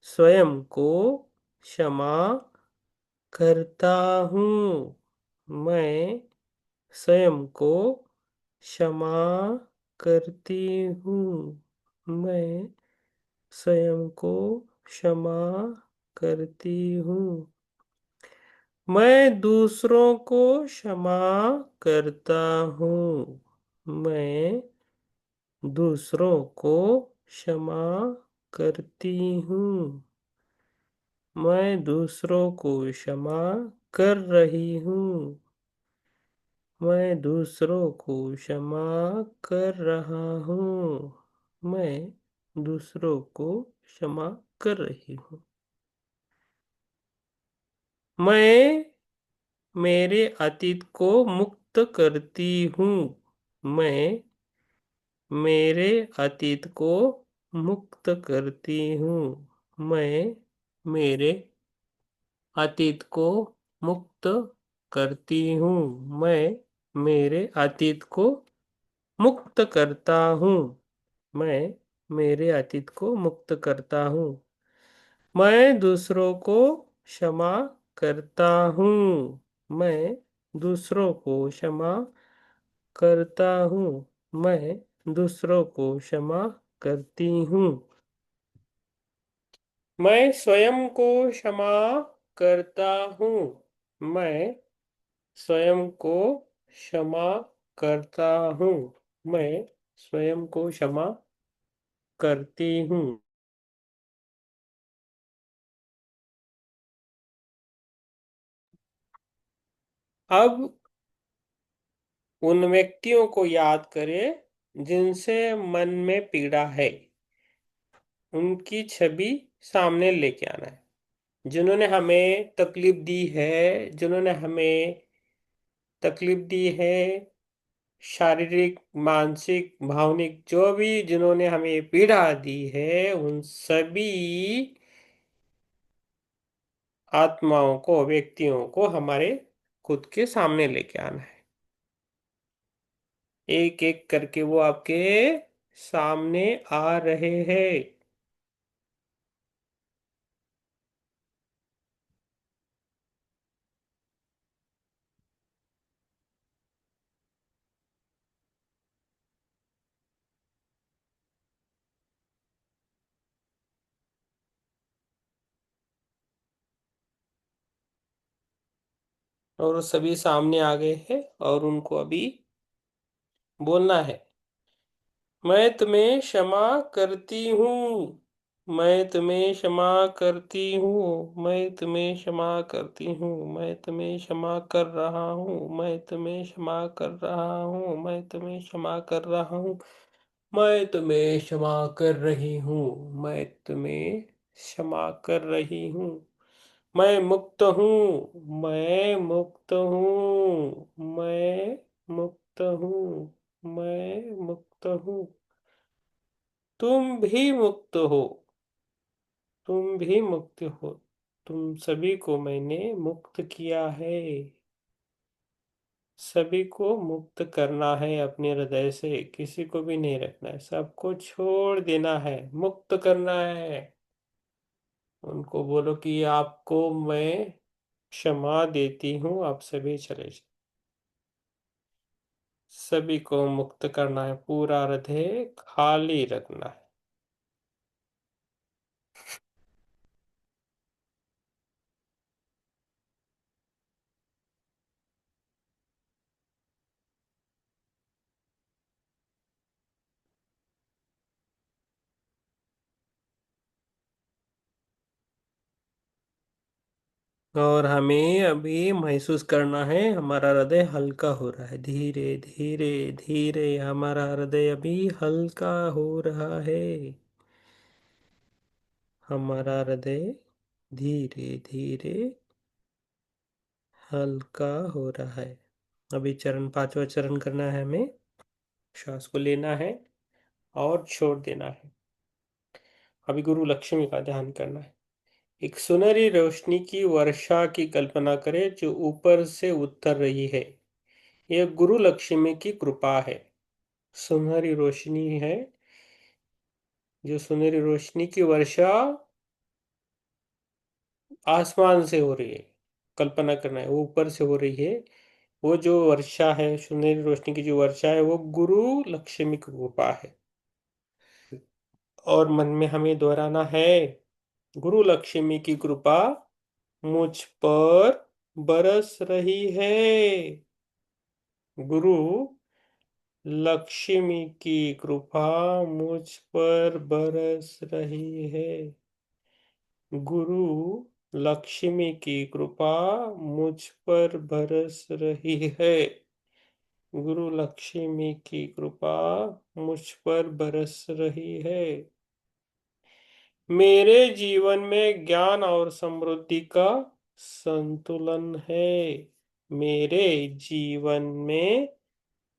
स्वयं को क्षमा करता हूँ। मैं स्वयं को क्षमा करती हूँ। मैं स्वयं को क्षमा करती हूँ। मैं दूसरों को क्षमा करता हूँ। मैं दूसरों को क्षमा करती हूँ। मैं दूसरों को क्षमा कर रही हूँ। मैं दूसरों को क्षमा कर रहा हूँ। मैं दूसरों को क्षमा कर रही हूँ। मैं मेरे अतीत को मुक्त करती हूँ। मैं मेरे अतीत को मुक्त करती हूँ। मैं मेरे अतीत को मुक्त करती हूँ। मैं मेरे अतीत को मुक्त करता हूँ। मैं मेरे अतीत को मुक्त करता हूँ। मैं दूसरों को क्षमा करता हूँ। मैं दूसरों को क्षमा करता हूँ। मैं दूसरों को क्षमा करती हूँ। मैं स्वयं को क्षमा करता हूँ। मैं स्वयं को क्षमा करता हूँ। मैं स्वयं को क्षमा करती हूँ। अब उन व्यक्तियों को याद करें जिनसे मन में पीड़ा है, उनकी छवि सामने लेके आना है। जिन्होंने हमें तकलीफ दी है, जिन्होंने हमें तकलीफ दी है, शारीरिक, मानसिक, भावनिक, जो भी जिन्होंने हमें पीड़ा दी है, उन सभी आत्माओं को, व्यक्तियों को हमारे खुद के सामने लेके आना है। एक एक करके वो आपके सामने आ रहे हैं। और वो सभी सामने आ गए हैं और उनको अभी बोलना है, मैं तुम्हें क्षमा करती हूँ, मैं तुम्हें क्षमा करती हूँ, मैं तुम्हें क्षमा करती हूँ, मैं तुम्हें क्षमा कर रहा हूँ, मैं तुम्हें क्षमा कर रहा हूँ, मैं तुम्हें क्षमा कर रहा हूँ, मैं तुम्हें क्षमा कर रही हूँ, मैं तुम्हें क्षमा कर रही हूँ, मैं मुक्त हूँ, मैं मुक्त हूँ, मैं मुक्त हूँ, मैं मुक्त हूँ, तुम भी मुक्त हो, तुम भी मुक्त हो, तुम सभी को मैंने मुक्त किया है। सभी को मुक्त करना है अपने हृदय से, किसी को भी नहीं रखना है, सबको छोड़ देना है, मुक्त करना है। उनको बोलो कि आपको मैं क्षमा देती हूँ, आप सभी चले जाओ। सभी को मुक्त करना है, पूरा हृदय खाली रखना है। और हमें अभी महसूस करना है हमारा हृदय हल्का हो रहा है, धीरे धीरे धीरे हमारा हृदय अभी हल्का हो रहा है। हमारा हृदय धीरे धीरे हल्का हो रहा है। अभी चरण, पांचवा चरण करना है हमें। श्वास को लेना है और छोड़ देना है। अभी गुरु लक्ष्मी का ध्यान करना है। एक सुनहरी रोशनी की वर्षा की कल्पना करें जो ऊपर से उतर रही है। यह गुरु लक्ष्मी की कृपा है। सुनहरी रोशनी है, जो सुनहरी रोशनी की वर्षा आसमान से हो रही है। कल्पना करना है वो ऊपर से हो रही है। वो जो वर्षा है, सुनहरी रोशनी की जो वर्षा है, वो गुरु लक्ष्मी की कृपा है। और मन में हमें दोहराना है, गुरु लक्ष्मी की कृपा मुझ पर बरस रही है। गुरु लक्ष्मी की कृपा मुझ पर बरस रही है। गुरु लक्ष्मी की कृपा मुझ पर बरस रही है। गुरु लक्ष्मी की कृपा मुझ पर बरस रही है। मेरे जीवन में ज्ञान और समृद्धि का संतुलन है। मेरे जीवन में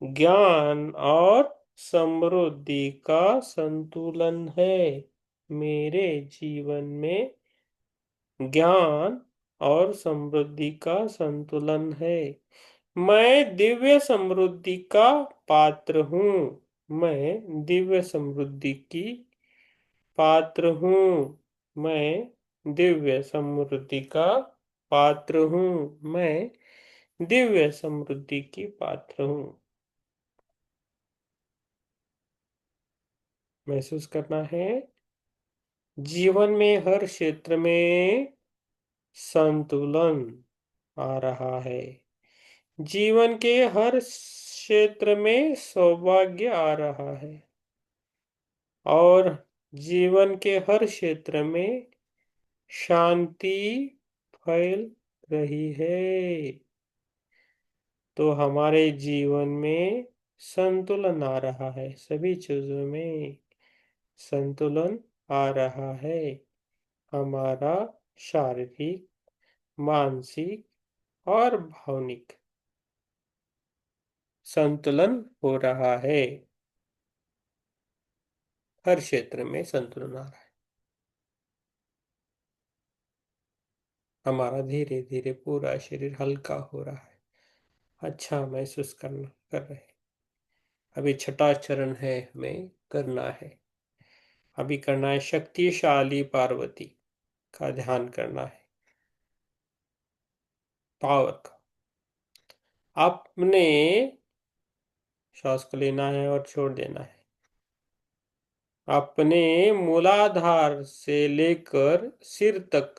ज्ञान और समृद्धि का संतुलन है। मेरे जीवन में ज्ञान और समृद्धि का संतुलन है। मैं दिव्य समृद्धि का पात्र हूँ। मैं दिव्य समृद्धि की पात्र हूँ। मैं दिव्य समृद्धि का पात्र हूँ। मैं दिव्य समृद्धि की पात्र हूँ। महसूस करना है, जीवन में हर क्षेत्र में संतुलन आ रहा है। जीवन के हर क्षेत्र में सौभाग्य आ रहा है और जीवन के हर क्षेत्र में शांति फैल रही है। तो हमारे जीवन में संतुलन आ रहा है, सभी चीजों में संतुलन आ रहा है। हमारा शारीरिक, मानसिक और भावनिक संतुलन हो रहा है। हर क्षेत्र में संतुलन आ रहा है। हमारा धीरे धीरे पूरा शरीर हल्का हो रहा है, अच्छा महसूस कर रहे हैं। अभी छठा चरण है, हमें करना है। अभी करना है शक्तिशाली पार्वती का ध्यान करना है, पावर का। आपने श्वास को लेना है और छोड़ देना है। अपने मूलाधार से लेकर सिर तक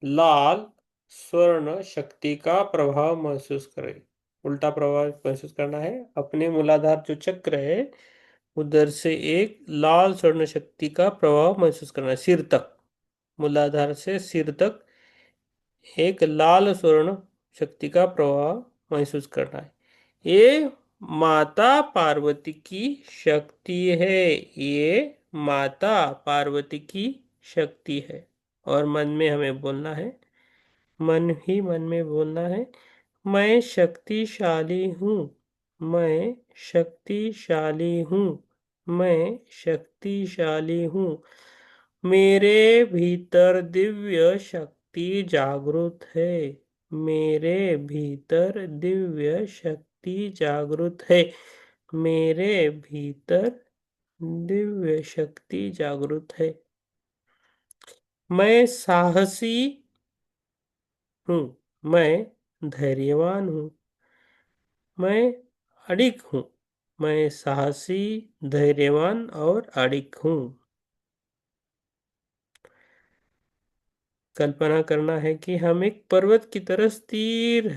लाल स्वर्ण शक्ति का प्रभाव महसूस करें। उल्टा प्रभाव महसूस करना है। अपने मूलाधार जो चक्र है उधर से एक लाल स्वर्ण शक्ति का प्रभाव महसूस करना है सिर तक। मूलाधार से सिर तक एक लाल स्वर्ण शक्ति का प्रभाव महसूस करना है। ये माता पार्वती की शक्ति है। ये माता पार्वती की शक्ति है। और मन में हमें बोलना है, मन ही मन में बोलना है, मैं शक्तिशाली हूँ, मैं शक्तिशाली हूँ, मैं शक्तिशाली हूँ। मेरे भीतर दिव्य शक्ति जागृत है। मेरे भीतर दिव्य शक्ति जागृत है। मेरे भीतर दिव्य शक्ति जागृत है। मैं साहसी हूँ, मैं धैर्यवान हूँ, मैं अडिग हूँ। मैं साहसी, धैर्यवान और अडिग हूँ। कल्पना करना है कि हम एक पर्वत की तरह स्थिर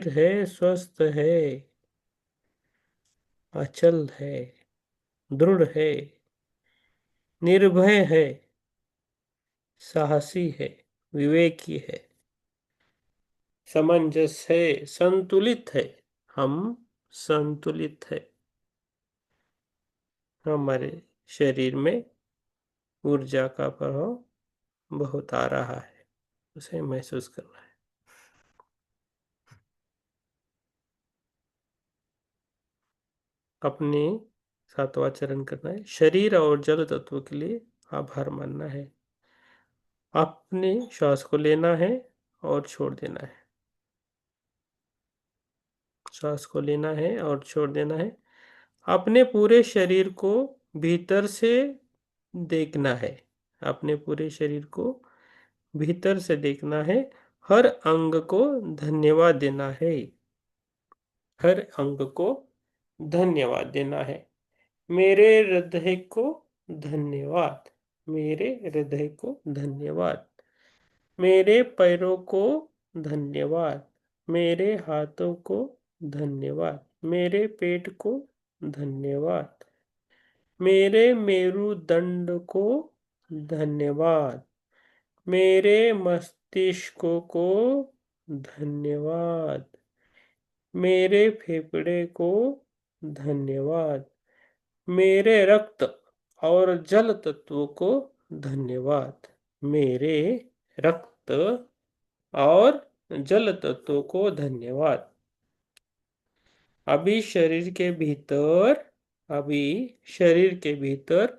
है, स्वस्थ है, अचल है, दृढ़ है, निर्भय है, साहसी है, विवेकी है, समंजस है, संतुलित है। हम संतुलित है। हमारे शरीर में ऊर्जा का प्रभाव बहुत आ रहा है, उसे महसूस करना है। अपने सातवां चरण करना है। शरीर और जल तत्व के लिए आभार मानना है। अपने श्वास को लेना है और छोड़ देना है। श्वास को लेना है और छोड़ देना है। अपने पूरे शरीर को भीतर से देखना है। अपने पूरे शरीर को भीतर से देखना है। हर अंग को धन्यवाद देना है। हर अंग को धन्यवाद देना है। मेरे हृदय को धन्यवाद। मेरे हृदय को धन्यवाद। मेरे पैरों को धन्यवाद। मेरे हाथों को धन्यवाद। मेरे पेट को धन्यवाद। मेरे मेरुदंड को धन्यवाद। मेरे मस्तिष्क को धन्यवाद। मेरे फेफड़े को धन्यवाद। मेरे रक्त और जल तत्वों को धन्यवाद। मेरे रक्त और जल तत्वों को धन्यवाद। अभी शरीर के भीतर अभी शरीर के भीतर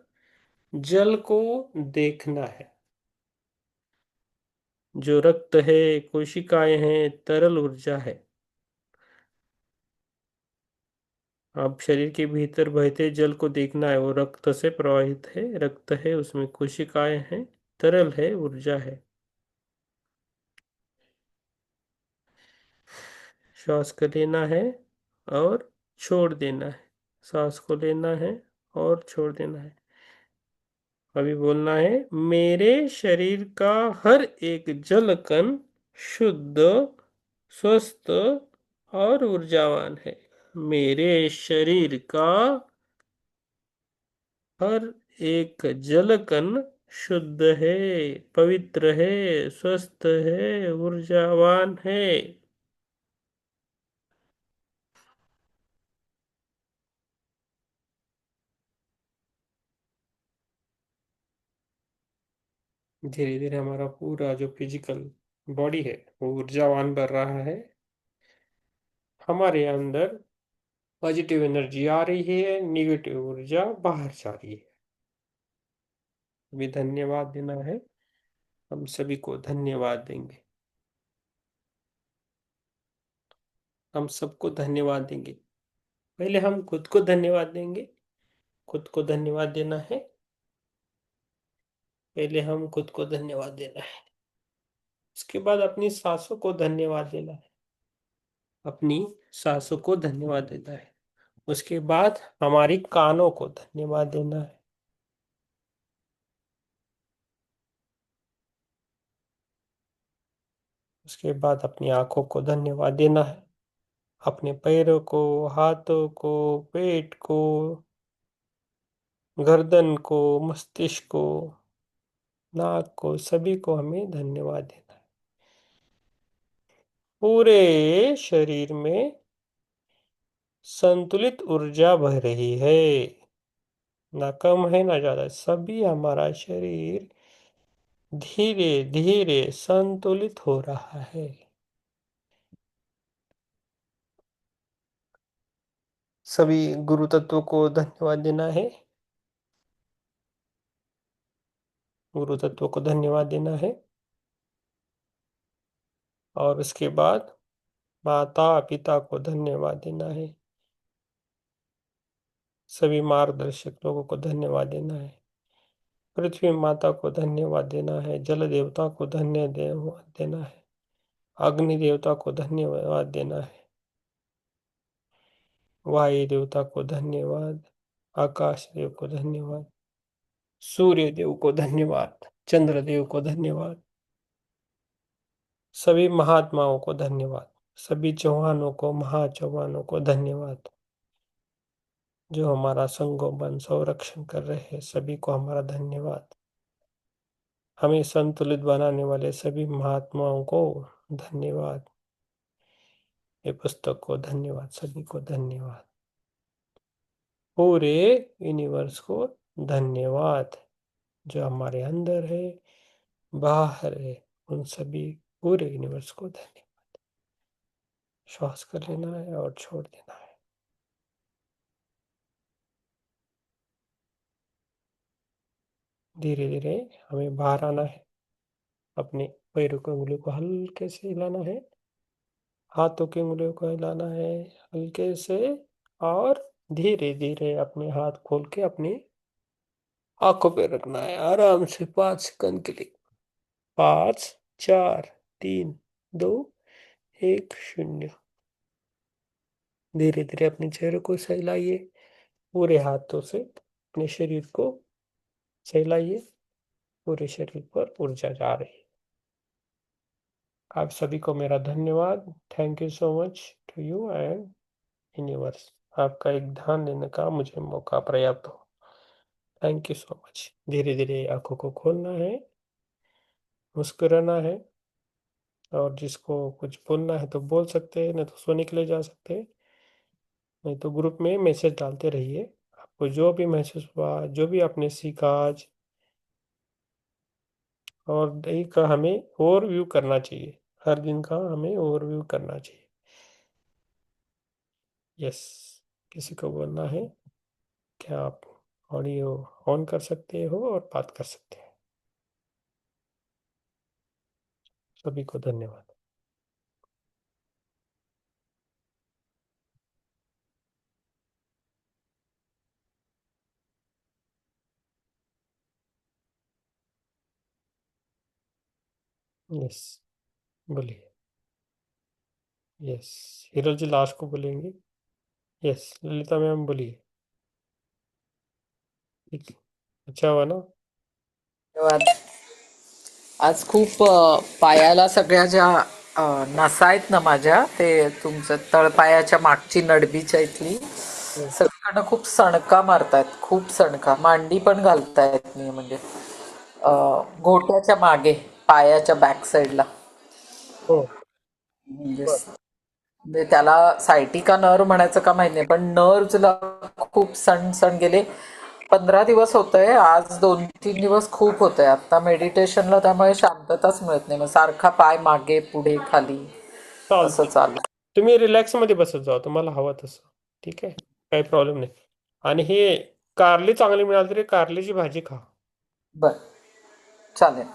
जल को देखना है। जो रक्त है, कोशिकाएं हैं, तरल ऊर्जा है। अब शरीर के भीतर बहते जल को देखना है। वो रक्त से प्रवाहित है, रक्त है, उसमें कोशिकाएं हैं, तरल है, ऊर्जा है। श्वास को लेना है और छोड़ देना है। सांस को लेना है और छोड़ देना है। अभी बोलना है, मेरे शरीर का हर एक जल कण शुद्ध, स्वस्थ और ऊर्जावान है। मेरे शरीर का हर एक जल कण शुद्ध है, पवित्र है, स्वस्थ है, ऊर्जावान है। धीरे धीरे हमारा पूरा जो फिजिकल बॉडी है वो ऊर्जावान बन रहा है। हमारे अंदर पॉजिटिव एनर्जी आ रही है, निगेटिव ऊर्जा बाहर जा रही है। अभी धन्यवाद देना है, हम सभी को धन्यवाद देंगे, हम सबको धन्यवाद देंगे। पहले हम खुद को धन्यवाद देंगे, खुद को धन्यवाद देना है। पहले हम खुद को धन्यवाद देना है, उसके बाद अपनी सांसों को धन्यवाद देना है, अपनी सांसों को धन्यवाद देना है। उसके बाद हमारी कानों को धन्यवाद देना है। उसके बाद अपनी आंखों को धन्यवाद देना है, अपने पैरों को, हाथों को, पेट को, गर्दन को, मस्तिष्क को, नाक को, सभी को हमें धन्यवाद देना है। पूरे शरीर में संतुलित ऊर्जा बह रही है, ना कम है ना ज्यादा। सभी हमारा शरीर धीरे धीरे संतुलित हो रहा है। सभी गुरु तत्व को धन्यवाद देना है, गुरु तत्व को धन्यवाद देना है। और उसके बाद माता पिता को धन्यवाद देना है, सभी मार्गदर्शक लोगों को धन्यवाद देना है। पृथ्वी माता को धन्यवाद देना है, जल देवता को धन्यवाद देना है, अग्नि देवता को धन्यवाद देना है, वायु देवता को धन्यवाद, आकाश देव को धन्यवाद, सूर्य देव को धन्यवाद, चंद्र देव को धन्यवाद, सभी महात्माओं को धन्यवाद, सभी चौहानों को, महाचौहानों को धन्यवाद, जो हमारा संगोपन संरक्षण कर रहे हैं, सभी को हमारा धन्यवाद। हमें संतुलित बनाने वाले सभी महात्माओं को धन्यवाद। ये पुस्तक को धन्यवाद, सभी को धन्यवाद, पूरे यूनिवर्स को धन्यवाद, जो हमारे अंदर है, बाहर है, उन सभी पूरे यूनिवर्स को धन्यवाद। श्वास कर लेना है और छोड़ देना है। धीरे धीरे हमें बाहर आना है, अपने पैरों की उंगलियों को हल्के से हिलाना है, हाथों की उंगलियों को हिलाना है हल्के से, और धीरे धीरे अपने हाथ खोल के अपनी आंखों पे रखना है आराम से 5 सेकंड के लिए। 5 4 3 2 1 0। धीरे धीरे अपने चेहरे को सहलाइए, पूरे हाथों से अपने शरीर को सहलाइए, पूरे शरीर पर ऊर्जा जा रही है। आप सभी को मेरा धन्यवाद। Thank you so much to you and universe. आपका एक ध्यान देने का मुझे मौका पर्याप्त हो। Thank you so much. धीरे धीरे आंखों को खोलना है, मुस्कुराना है, और जिसको कुछ बोलना है तो बोल सकते हैं, नहीं तो सोने के लिए जा सकते हैं, नहीं तो ग्रुप में मैसेज डालते रहिए। आपको जो भी महसूस हुआ, जो भी आपने सीखा आज, और एक का हमें ओवरव्यू करना चाहिए, हर दिन का हमें ओवरव्यू करना चाहिए। यस, किसी को बोलना है? क्या आप ऑडियो ऑन कर सकते हो और बात कर सकते हैं? सभी को धन्यवाद। यस, बोलिए। यस, हीरो जी लास्ट को बोलेंगे। यस, ललिता मैम बोलिए। ठीक, अच्छा हुआ ना? धन्यवाद। आज खूप पायाला सगळ्या ज्या नसा आहेत ना माझ्या, ते तुमचं तळपायाच्या मागची नडबीच्या इथली सगळीकडनं खूप सणका मारतायत, खूप सणका. मांडी पण घालतायत मी, म्हणजे घोट्याच्या मागे, पायाच्या बॅक साईडला. हो, म्हणजे म्हणजे त्याला सायटिका नर्व म्हणायचं का माहित नाही, पण नर्व्हला खूप सण सण गेले. 15 दिवस होतंय, आज 2-3 दिवस खूप होतंय. आता मेडिटेशनला त्यामुळे शांतताच मिळत नाही, मग सारखा पाय मागे पुढे खाली असं चालतंय. चालू. तुम्ही रिलॅक्स मध्ये बसत जावा, तुम्हाला हवं तसं. ठीक आहे, काही प्रॉब्लेम नाही. आणि हे कारली चांगली मिळाली तरी कारलीची भाजी खा. बर, चालेल.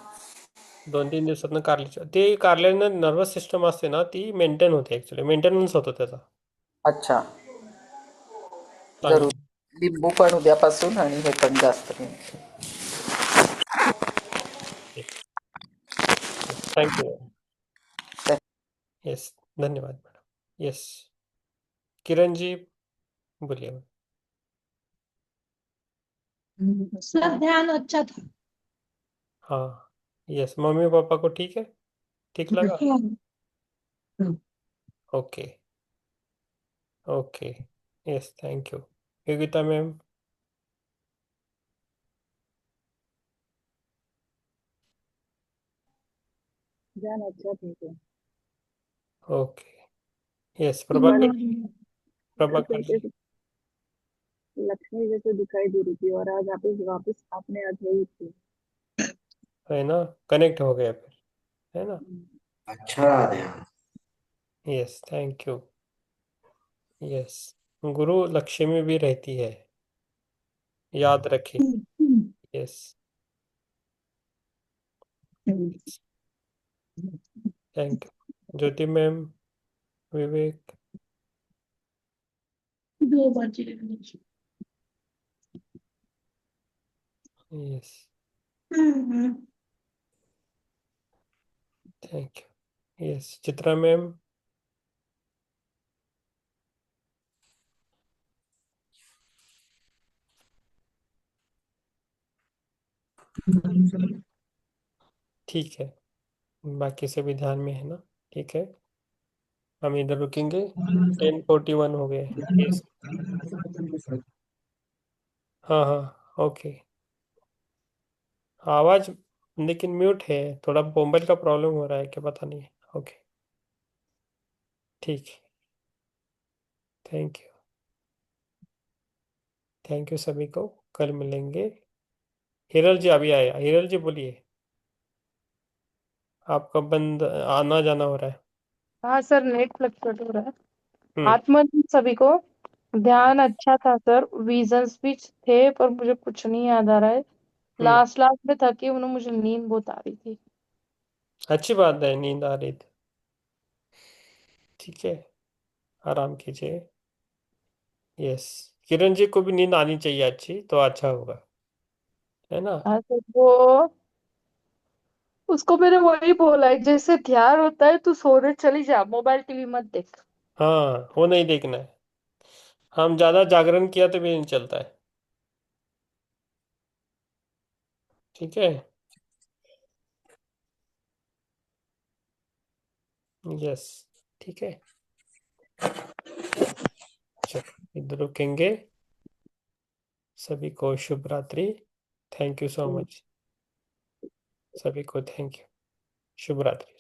2-3 दिवसातनं कारलीची, ते कारल्यानं नर्वस सिस्टम असते ना, ती मेंटेन होते. ऍक्च्युली मेंटेनन्स होतो त्याचा. अच्छा, चांगली. जरूर. लिंबू पण उद्यापासून आणि हे पण जास्त घेईन. थँक्यू. येस, धन्यवाद मॅडम. येस, किरण जी बोलिए. सर ध्यान अच्छा था। हाँ, यस, मम्मी पापा को ठीक है, ठीक लगा? Okay, okay, yes, thank you. Yogita ma'am. ध्यान अच्छा ठीक है। ओके, यस, प्रभाकर, प्रभाकर कल जी. से लक्ष्मी जैसे दिखाई दे रही थी और आज वापस आपने आ गई थी। है ना, कनेक्ट हो गया फिर, है ना. अच्छा रहा ध्यान। Yes, thank you. यस, गुरु लक्ष्मी भी रहती है, याद रखिए. Yes, thank you. Jyoti ma'am, Vivek. 2 बजे। Yes, thank you. Yes, Chitra ma'am. ठीक है, बाकी सभी ध्यान में है ना. ठीक है, हम इधर रुकेंगे. 10:41 हो गए. यस, हाँ हाँ, ओके. आवाज लेकिन म्यूट है, थोड़ा मोबाइल का प्रॉब्लम हो रहा है क्या पता नहीं. ओके, ठीक है. थैंक यू, थैंक यू सभी को. कल मिलेंगे. हिरल जी अभी आए. हिरल जी बोलिए, आपका बंद आना जाना हो रहा है. हाँ सर, नेट फ्लक्चुएट हो रहा है। हम्म. आत्मन सभी को। ध्यान अच्छा था सर, विजन्स भी थे पर मुझे कुछ नहीं याद आ रहा है। हम्म. लास्ट लास्ट में थकी उन्होंने, मुझे नींद बहुत आ रही थी। अच्छी बात है, नींद आ रही थी. ठीक है, आराम कीजिए. यस, किरण जी को भी नींद आनी चाहिए अच्छी, तो अच्छा होगा, है ना. हाँ सर, वो उसको मैंने वही बोला है, जैसे ध्यान होता है तू सोने चली जा, मोबाइल टीवी मत देख। हाँ, वो नहीं देखना है. हम ज्यादा जागरण किया तो भी नहीं चलता है. ठीक है. यस, ठीक है. चलो इधर रुकेंगे. सभी को शुभ रात्रि. Thank you so much. सभी को थैंक यू. शुभ रात्रि.